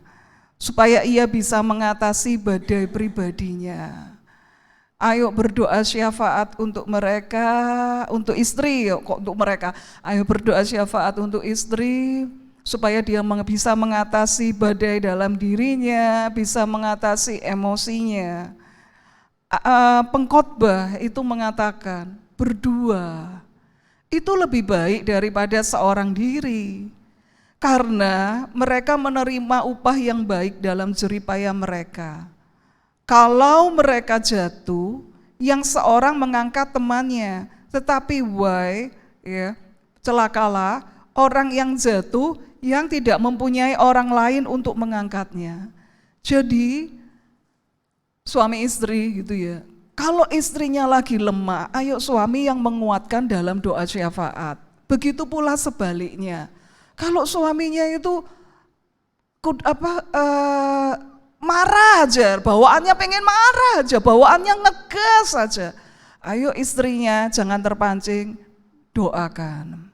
supaya ia bisa mengatasi badai pribadinya. Ayo berdoa syafaat untuk mereka, untuk istri, kok untuk mereka. Ayo berdoa syafaat untuk istri, supaya dia bisa mengatasi badai dalam dirinya, bisa mengatasi emosinya. Pengkhotbah itu mengatakan, berdua itu lebih baik daripada seorang diri. Karena mereka menerima upah yang baik dalam jeripaya mereka. Kalau mereka jatuh, yang seorang mengangkat temannya, tetapi celakalah orang yang jatuh yang tidak mempunyai orang lain untuk mengangkatnya. Jadi suami istri gitu ya. Kalau istrinya lagi lemah, ayo suami yang menguatkan dalam doa syafaat. Begitu pula sebaliknya. Kalau suaminya itu marah aja, bawaannya pengen marah aja, bawaannya ngegas aja. Ayo istrinya jangan terpancing, doakan.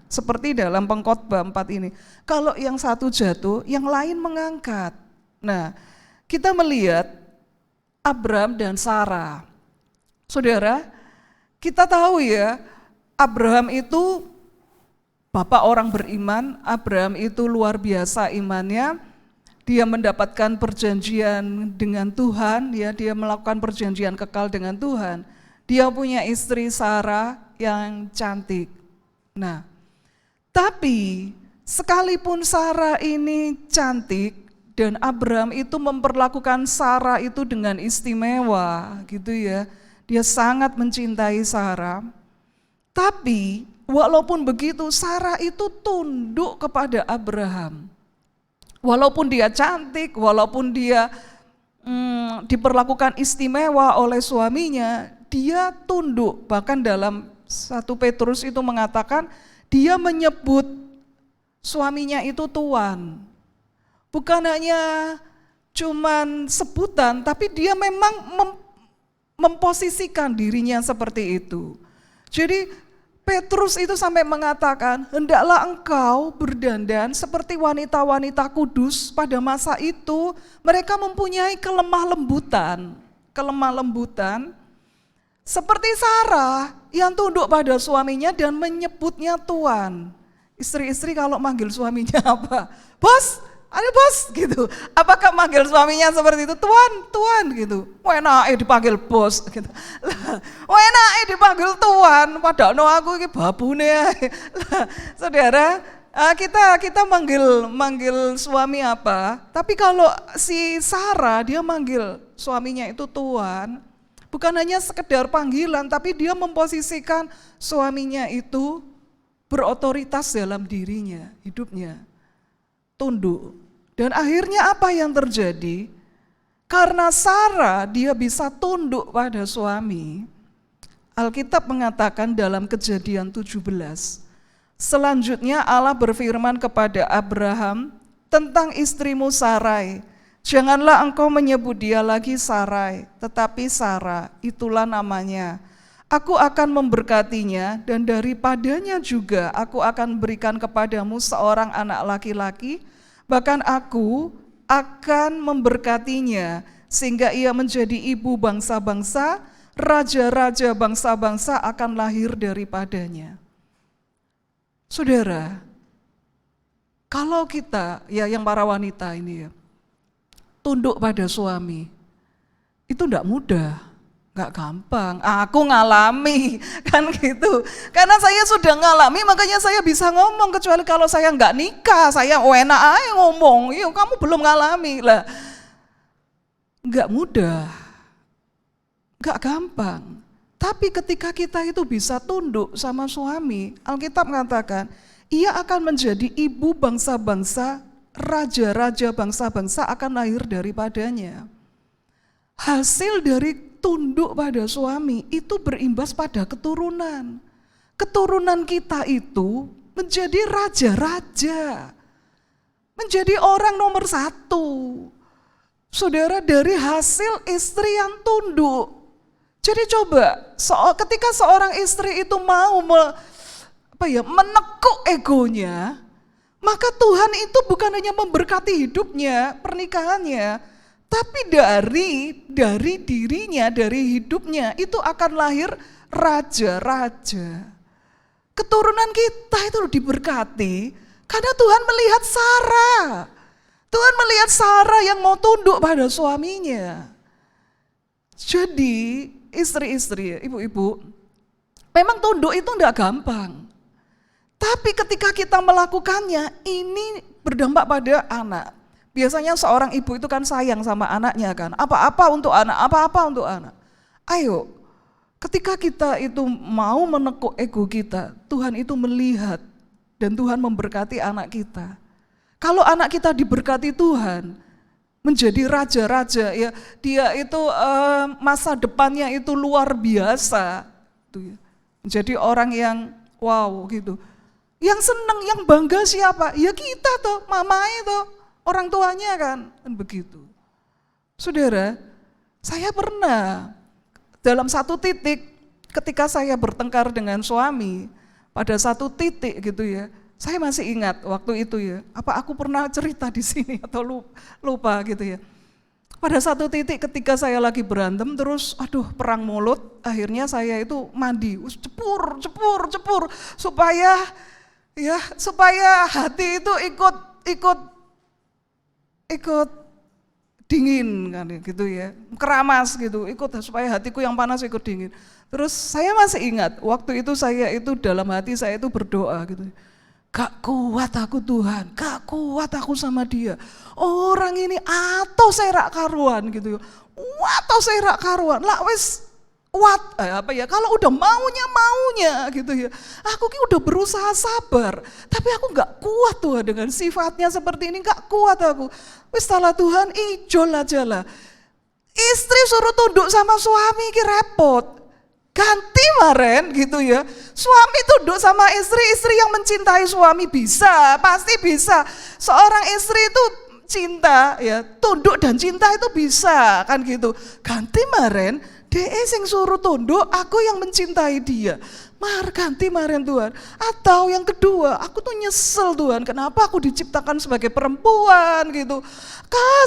Seperti dalam Pengkhotbah 4 ini. Kalau yang satu jatuh, yang lain mengangkat. Nah, kita melihat Abraham dan Sarah. Saudara, kita tahu ya, Abraham itu bapak orang beriman. Abraham itu luar biasa imannya. Dia mendapatkan perjanjian dengan Tuhan, dia melakukan perjanjian kekal dengan Tuhan. Dia punya istri Sarah yang cantik. Nah, tapi sekalipun Sarah ini cantik dan Abraham itu memperlakukan Sarah itu dengan istimewa gitu ya. Dia sangat mencintai Sarah. Tapi walaupun begitu Sarah itu tunduk kepada Abraham. Walaupun dia cantik, walaupun dia diperlakukan istimewa oleh suaminya, dia tunduk. Bahkan dalam 1 Petrus itu mengatakan, dia menyebut suaminya itu Tuan. Bukan hanya cuman sebutan, tapi dia memang memposisikan dirinya seperti itu. Jadi Petrus itu sampai mengatakan, hendaklah engkau berdandan seperti wanita-wanita kudus pada masa itu. Mereka mempunyai kelemah lembutan, seperti Sarah yang tunduk pada suaminya dan menyebutnya Tuan. Istri-istri kalau manggil suaminya apa? Bos, ada bos gitu. Apakah manggil suaminya seperti itu? Tuan gitu. Enake dipanggil bos gitu. Enake dipanggil tuan, padahal aku iki babune. Saudara, kita manggil suami apa? Tapi kalau si Sarah dia manggil suaminya itu tuan, bukan hanya sekedar panggilan, tapi dia memposisikan suaminya itu berotoritas dalam dirinya, hidupnya. Tunduk. Dan akhirnya apa yang terjadi? Karena Sarah dia bisa tunduk pada suami. Alkitab mengatakan dalam Kejadian 17. Selanjutnya Allah berfirman kepada Abraham tentang istrimu Sarai. Janganlah engkau menyebut dia lagi Sarai, tetapi Sarah, itulah namanya. Aku akan memberkatinya dan daripadanya juga aku akan berikan kepadamu seorang anak laki-laki, bahkan aku akan memberkatinya sehingga ia menjadi ibu bangsa-bangsa, raja-raja bangsa-bangsa akan lahir daripadanya. Saudara, kalau kita, ya yang para wanita ini ya, tunduk pada suami, itu enggak mudah. Gak gampang, aku ngalami kan gitu. Karena saya sudah ngalami makanya saya bisa ngomong, kecuali kalau saya nggak nikah, saya enak aja ngomong, iya kamu belum ngalami lah. Nggak mudah, nggak gampang. Tapi ketika kita itu bisa tunduk sama suami, Alkitab mengatakan, ia akan menjadi ibu bangsa-bangsa, raja-raja bangsa-bangsa akan lahir daripadanya. Hasil dari tunduk pada suami itu berimbas pada keturunan. Keturunan kita itu menjadi raja-raja, menjadi orang nomor 1. Saudara, dari hasil istri yang tunduk. Jadi coba, ketika seorang istri itu mau menekuk egonya, Maka Tuhan itu bukan hanya memberkati hidupnya, pernikahannya, tapi dari dirinya, dari hidupnya itu akan lahir raja-raja. Keturunan kita itu diberkati karena Tuhan melihat Sarah. Tuhan melihat Sarah yang mau tunduk pada suaminya. Jadi istri-istri, ibu-ibu, memang tunduk itu enggak gampang. Tapi ketika kita melakukannya, ini berdampak pada anak. Biasanya seorang ibu itu kan sayang sama anaknya kan. Apa-apa untuk anak, apa-apa untuk anak. Ayo, ketika kita itu mau menekuk ego kita, Tuhan itu melihat dan Tuhan memberkati anak kita. Kalau anak kita diberkati Tuhan, menjadi raja-raja, ya dia itu masa depannya itu luar biasa. Menjadi orang yang wow gitu. Yang senang, yang bangga siapa? Ya kita tuh, mamanya tuh, orang tuanya kan begitu. Saudara, saya pernah dalam satu titik ketika saya bertengkar dengan suami, pada satu titik gitu ya, saya masih ingat waktu itu ya, apa aku pernah cerita di sini atau lupa gitu ya. Pada satu titik ketika saya lagi berantem terus, perang mulut, akhirnya saya itu mandi, cepur, supaya hati itu ikut dingin kan gitu ya, keramas gitu, supaya hatiku yang panas ikut dingin. Terus saya masih ingat waktu itu saya itu dalam hati saya itu berdoa gitu. Gak kuat aku Tuhan, gak kuat aku sama dia. Orang ini atau serak karuan gitu ya. Atau serak karuan. Lah wis kalau udah maunya gitu ya. Aku udah berusaha sabar, tapi aku gak kuat Tuhan dengan sifatnya seperti ini, gak kuat aku. Wis salah Tuhan, ijol aja lah. Istri suruh tunduk sama suami ki repot. Ganti maren gitu ya. Suami tunduk sama istri yang mencintai suami bisa, pasti bisa. Seorang istri itu cinta ya, tunduk dan cinta itu bisa kan gitu. Ganti maren, DE sing suruh tunduk, aku yang mencintai dia. Ganti maren Tuhan. Atau yang kedua, aku tuh nyesel Tuhan, kenapa aku diciptakan sebagai perempuan gitu.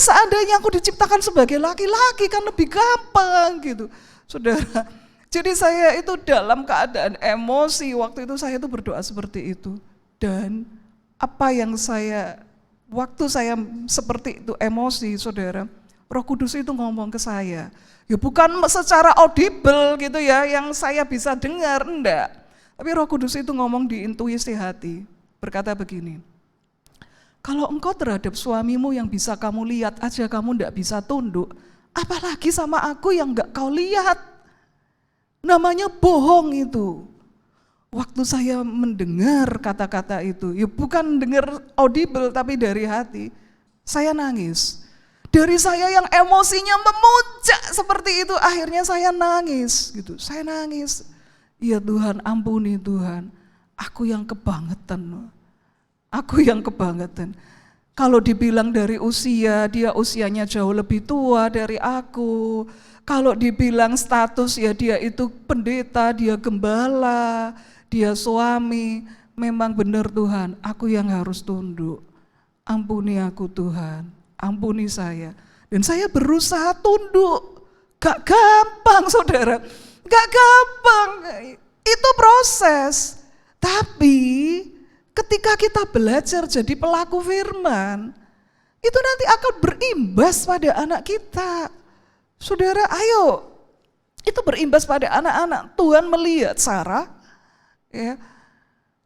Seandainya aku diciptakan sebagai laki-laki kan lebih gampang gitu. Saudara, jadi saya itu dalam keadaan emosi, waktu itu saya itu berdoa seperti itu. Dan apa yang waktu saya seperti itu emosi saudara, Roh Kudus itu ngomong ke saya. Ya bukan secara audible gitu ya, yang saya bisa dengar, enggak. Tapi Roh Kudus itu ngomong di intuisi hati, berkata begini. Kalau engkau terhadap suamimu yang bisa kamu lihat aja kamu enggak bisa tunduk, apalagi sama aku yang enggak kau lihat. Namanya bohong itu. Waktu saya mendengar kata-kata itu, ya bukan dengar audible tapi dari hati, saya nangis. Dari saya yang emosinya memuncak seperti itu, akhirnya saya nangis gitu. Saya nangis. Ya Tuhan, ampuni Tuhan. Aku yang kebangetan. Aku yang kebangetan. Kalau dibilang dari usia, dia usianya jauh lebih tua dari aku. Kalau dibilang status, ya dia itu pendeta, dia gembala, dia suami. Memang benar Tuhan, aku yang harus tunduk. Ampuni aku Tuhan, ampuni saya. Dan saya berusaha tunduk. Gak gampang saudara, gak gampang. Itu proses. Tapi ketika kita belajar jadi pelaku firman, itu nanti akan berimbas pada anak kita. Saudara, ayo, itu berimbas pada anak-anak. Tuhan melihat Sarah, ya,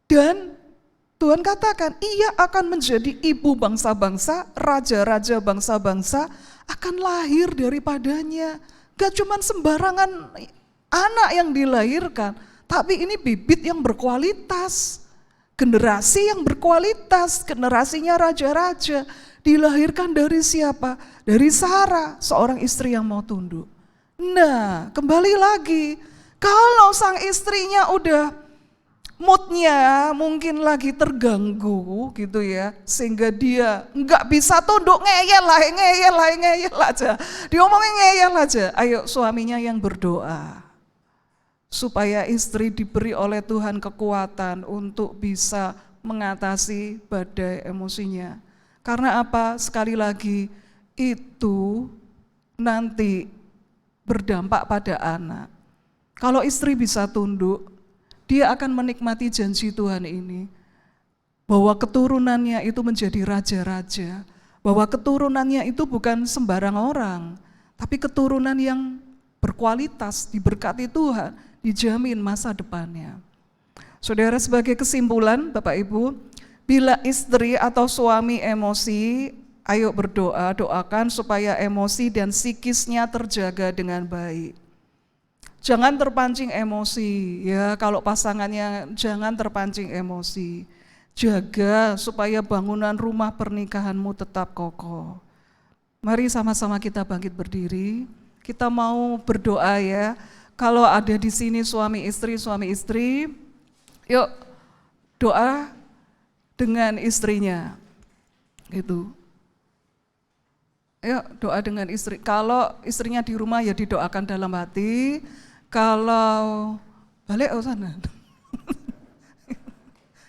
dan Tuhan katakan, ia akan menjadi ibu bangsa-bangsa, raja-raja bangsa-bangsa akan lahir daripadanya. Gak cuma sembarangan anak yang dilahirkan, tapi ini bibit yang berkualitas, generasi yang berkualitas, generasinya raja-raja. Dilahirkan dari siapa? Dari Sarah, seorang istri yang mau tunduk. Nah, kembali lagi, kalau sang istrinya udah moodnya mungkin lagi terganggu gitu ya, sehingga dia nggak bisa tunduk, ngeyel aja. Diomongin ngeyel aja. Ayo suaminya yang berdoa. Supaya istri diberi oleh Tuhan kekuatan untuk bisa mengatasi badai emosinya. Karena apa? Sekali lagi, itu nanti berdampak pada anak. Kalau istri bisa tunduk, dia akan menikmati janji Tuhan ini, bahwa keturunannya itu menjadi raja-raja, bahwa keturunannya itu bukan sembarang orang, tapi keturunan yang berkualitas, diberkati Tuhan, dijamin masa depannya. Saudara, sebagai kesimpulan, Bapak Ibu, bila istri atau suami emosi, ayo berdoa, doakan supaya emosi dan psikisnya terjaga dengan baik. Jangan terpancing emosi, ya, kalau pasangannya jangan terpancing emosi. Jaga supaya bangunan rumah pernikahanmu tetap kokoh. Mari sama-sama kita bangkit berdiri. Kita mau berdoa ya. Kalau ada di sini suami istri, yuk doa dengan istrinya. Gitu. Yuk doa dengan istri. Kalau istrinya di rumah ya didoakan dalam hati. Kalau balik sana.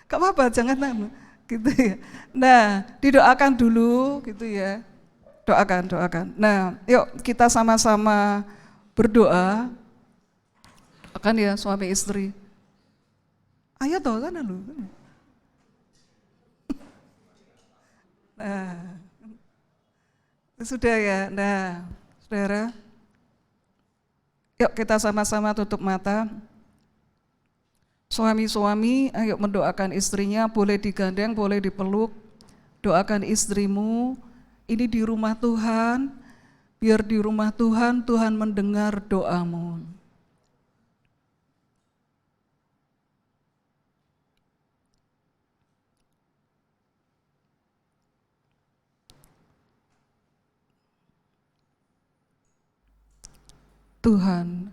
Gak apa-apa, jangan gitu ya. Nah, didoakan dulu gitu ya. Doakan. Nah, yuk kita sama-sama berdoa. Doakan ya suami istri. Ayo toh sana lu. Nah, sudah ya. Nah, saudara, yuk kita sama-sama tutup mata. Suami-suami, ayo mendoakan istrinya, boleh digandeng, boleh dipeluk. Doakan istrimu, ini di rumah Tuhan, biar di rumah Tuhan, Tuhan mendengar doamu. Tuhan,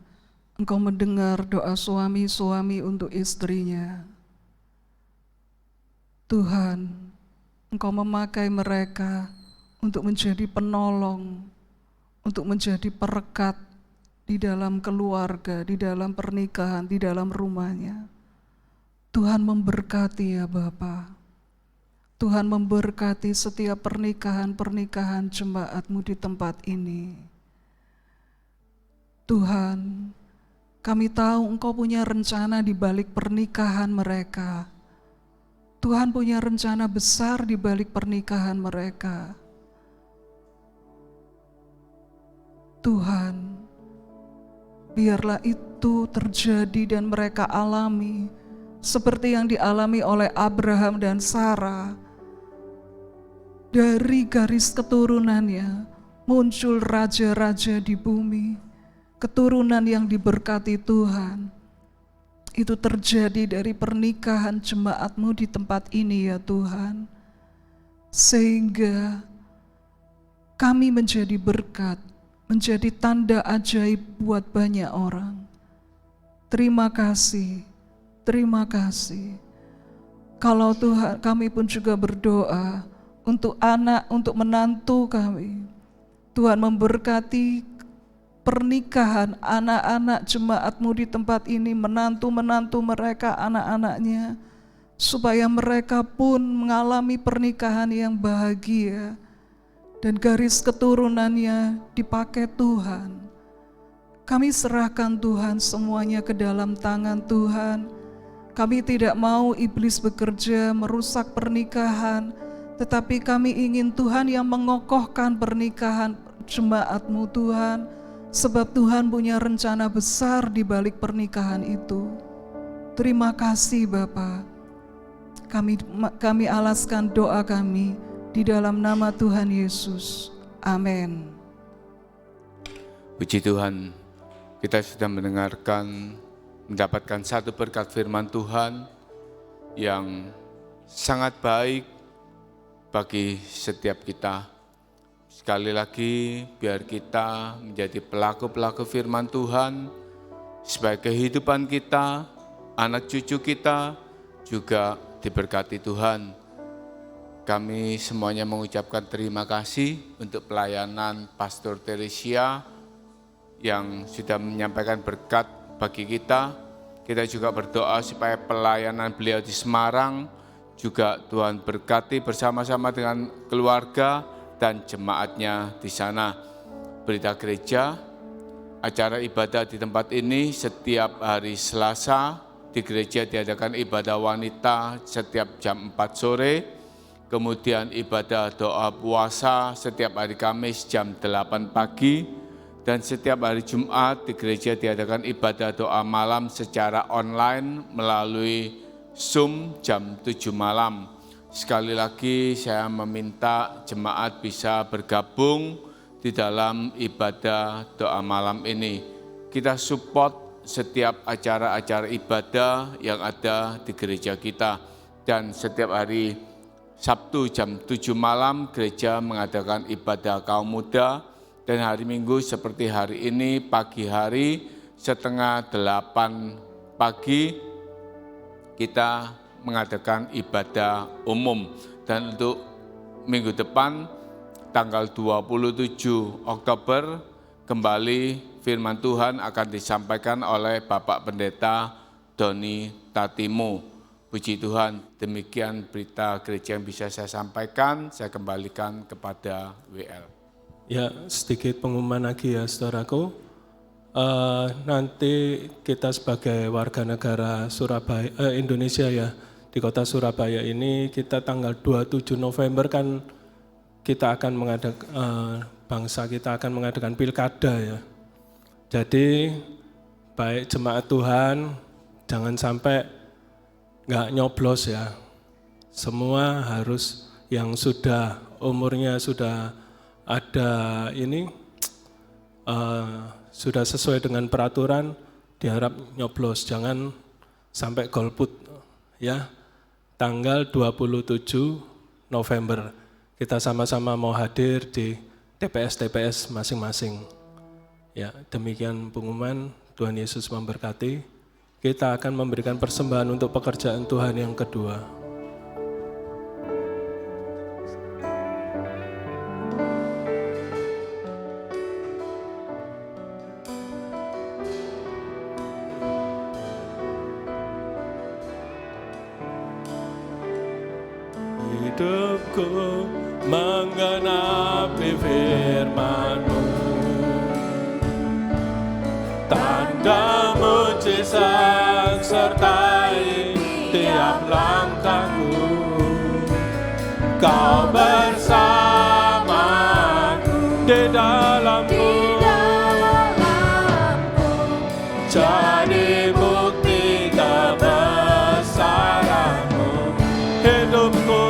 Engkau mendengar doa suami-suami untuk istrinya. Tuhan, Engkau memakai mereka untuk menjadi penolong, untuk menjadi perekat di dalam keluarga, di dalam pernikahan, di dalam rumahnya. Tuhan memberkati ya Bapa. Tuhan memberkati setiap pernikahan-pernikahan jemaat-Mu di tempat ini. Tuhan, kami tahu Engkau punya rencana di balik pernikahan mereka. Tuhan punya rencana besar di balik pernikahan mereka. Tuhan, biarlah itu terjadi dan mereka alami seperti yang dialami oleh Abraham dan Sarah. Dari garis keturunannya muncul raja-raja di bumi. Keturunan yang diberkati Tuhan, itu terjadi dari pernikahan jemaat-Mu di tempat ini ya Tuhan. Sehingga kami menjadi berkat, menjadi tanda ajaib buat banyak orang. Terima kasih. Kalau Tuhan, kami pun juga berdoa untuk anak, untuk menantu kami. Tuhan memberkati pernikahan anak-anak jemaat-Mu di tempat ini, menantu-menantu mereka, anak-anaknya, supaya mereka pun mengalami pernikahan yang bahagia dan garis keturunannya dipakai Tuhan. Kami serahkan Tuhan semuanya ke dalam tangan Tuhan. Kami tidak mau iblis bekerja merusak pernikahan, tetapi kami ingin Tuhan yang mengokohkan pernikahan jemaat-Mu Tuhan. Sebab Tuhan punya rencana besar di balik pernikahan itu. Terima kasih Bapa. Kami alaskan doa kami di dalam nama Tuhan Yesus. Amin. Puji Tuhan, kita sudah mendapatkan satu berkat firman Tuhan yang sangat baik bagi setiap kita. Sekali lagi, biar kita menjadi pelaku-pelaku firman Tuhan, supaya kehidupan kita, anak cucu kita juga diberkati Tuhan. Kami semuanya mengucapkan terima kasih untuk pelayanan Pastor Teresia yang sudah menyampaikan berkat bagi kita. Kita juga berdoa supaya pelayanan beliau di Semarang juga Tuhan berkati bersama-sama dengan keluarga dan jemaatnya di sana. Berita Gereja, acara ibadah di tempat ini setiap hari Selasa, di gereja diadakan ibadah wanita setiap jam 4 sore, kemudian ibadah doa puasa setiap hari Kamis jam 8 pagi, dan setiap hari Jumat di gereja diadakan ibadah doa malam secara online melalui Zoom jam 7 malam. Sekali lagi saya meminta jemaat bisa bergabung di dalam ibadah doa malam ini. Kita support setiap acara-acara ibadah yang ada di gereja kita. Dan setiap hari Sabtu jam 7 malam gereja mengadakan ibadah kaum muda. Dan hari Minggu seperti hari ini pagi hari 7:30 pagi kita mengadakan ibadah umum. Dan untuk minggu depan tanggal 27 Oktober kembali firman Tuhan akan disampaikan oleh Bapak Pendeta Doni Tatimu. Puji Tuhan, demikian berita gereja yang bisa saya sampaikan. Saya kembalikan kepada WL. Ya, sedikit pengumuman lagi ya saudaraku. Nanti kita sebagai warga negara Surabaya, Indonesia ya, di kota Surabaya ini kita tanggal 27 November kan kita akan mengadakan, bangsa kita akan mengadakan pilkada ya. Jadi baik jemaat Tuhan jangan sampai nggak nyoblos ya. Semua harus yang sudah umurnya sudah ada ini sudah sesuai dengan peraturan diharap nyoblos, jangan sampai golput ya. Tanggal 27 November kita sama-sama mau hadir di TPS masing-masing. Ya, demikian pengumuman. Tuhan Yesus memberkati. Kita akan memberikan persembahan untuk pekerjaan Tuhan yang kedua. Hidupku menggenapi firman-Mu, tanda mujizat sertai tiap langkahku. Kau bersamaku di dalamku, jadi bukti kebesaran-Mu. Hidupku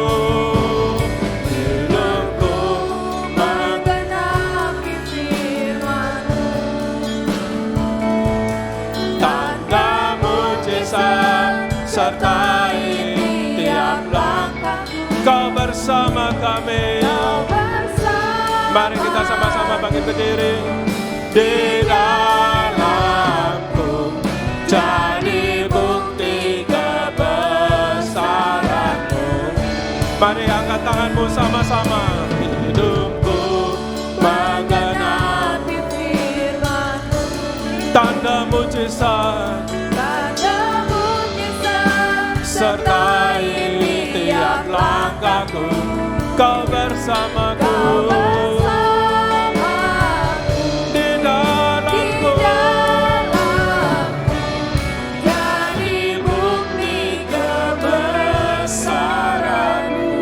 sertai tiap langkahku. Kau bersama kami. Mari kita sama-sama bangkit berdiri. Di dalamku jadi bukti kebesaran-Mu. Mari angkat tanganmu sama-sama. Hidupku menggenapi firman-Mu, tanda mujizat sertai tiap langkahku. Kau bersamaku, di dalamku, jadi bukti kebesaran-Mu.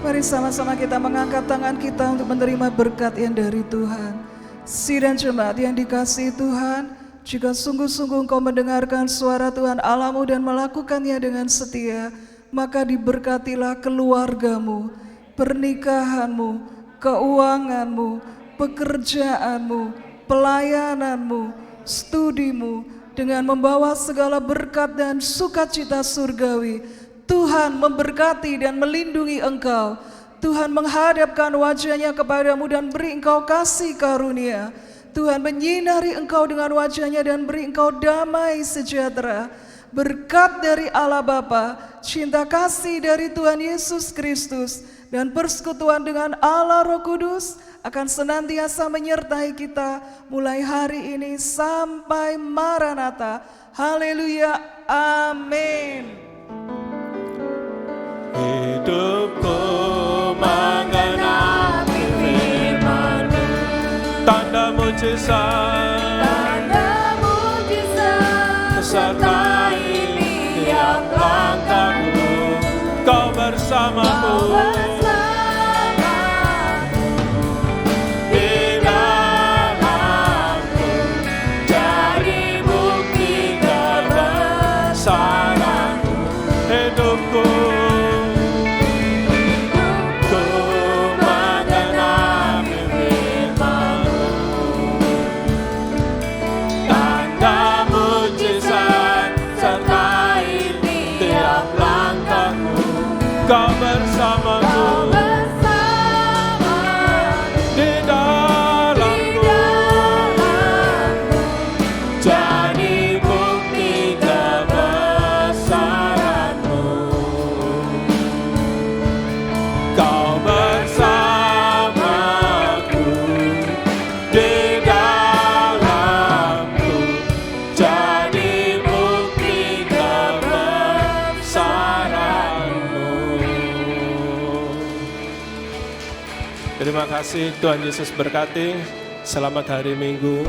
Mari sama-sama kita mengangkat tangan kita untuk menerima berkat yang dari Tuhan. Sidang jemaat yang dikasihi Tuhan, jika sungguh-sungguh engkau mendengarkan suara Tuhan Allahmu dan melakukannya dengan setia, maka diberkatilah keluargamu, pernikahanmu, keuanganmu, pekerjaanmu, pelayananmu, studimu, dengan membawa segala berkat dan sukacita surgawi. Tuhan memberkati dan melindungi engkau. Tuhan menghadapkan wajahnya kepadamu dan beri engkau kasih karunia. Tuhan menyinari engkau dengan wajahnya dan beri engkau damai sejahtera. Berkat dari Allah Bapa, cinta kasih dari Tuhan Yesus Kristus, dan persekutuan dengan Allah Roh Kudus akan senantiasa menyertai kita mulai hari ini sampai Maranatha. Haleluya, amin. hidupku mengenapi firman-Mu. Tanda mujizat sertai tiap langkahku, Kau bersamaku. Kau bersamaku di dalamku, jadi bukti kebesaran-Mu. Kau bersamaku di dalamku, jadi bukti kebesaran-Mu. Terima kasih, Tuhan Yesus berkati. Selamat hari Minggu.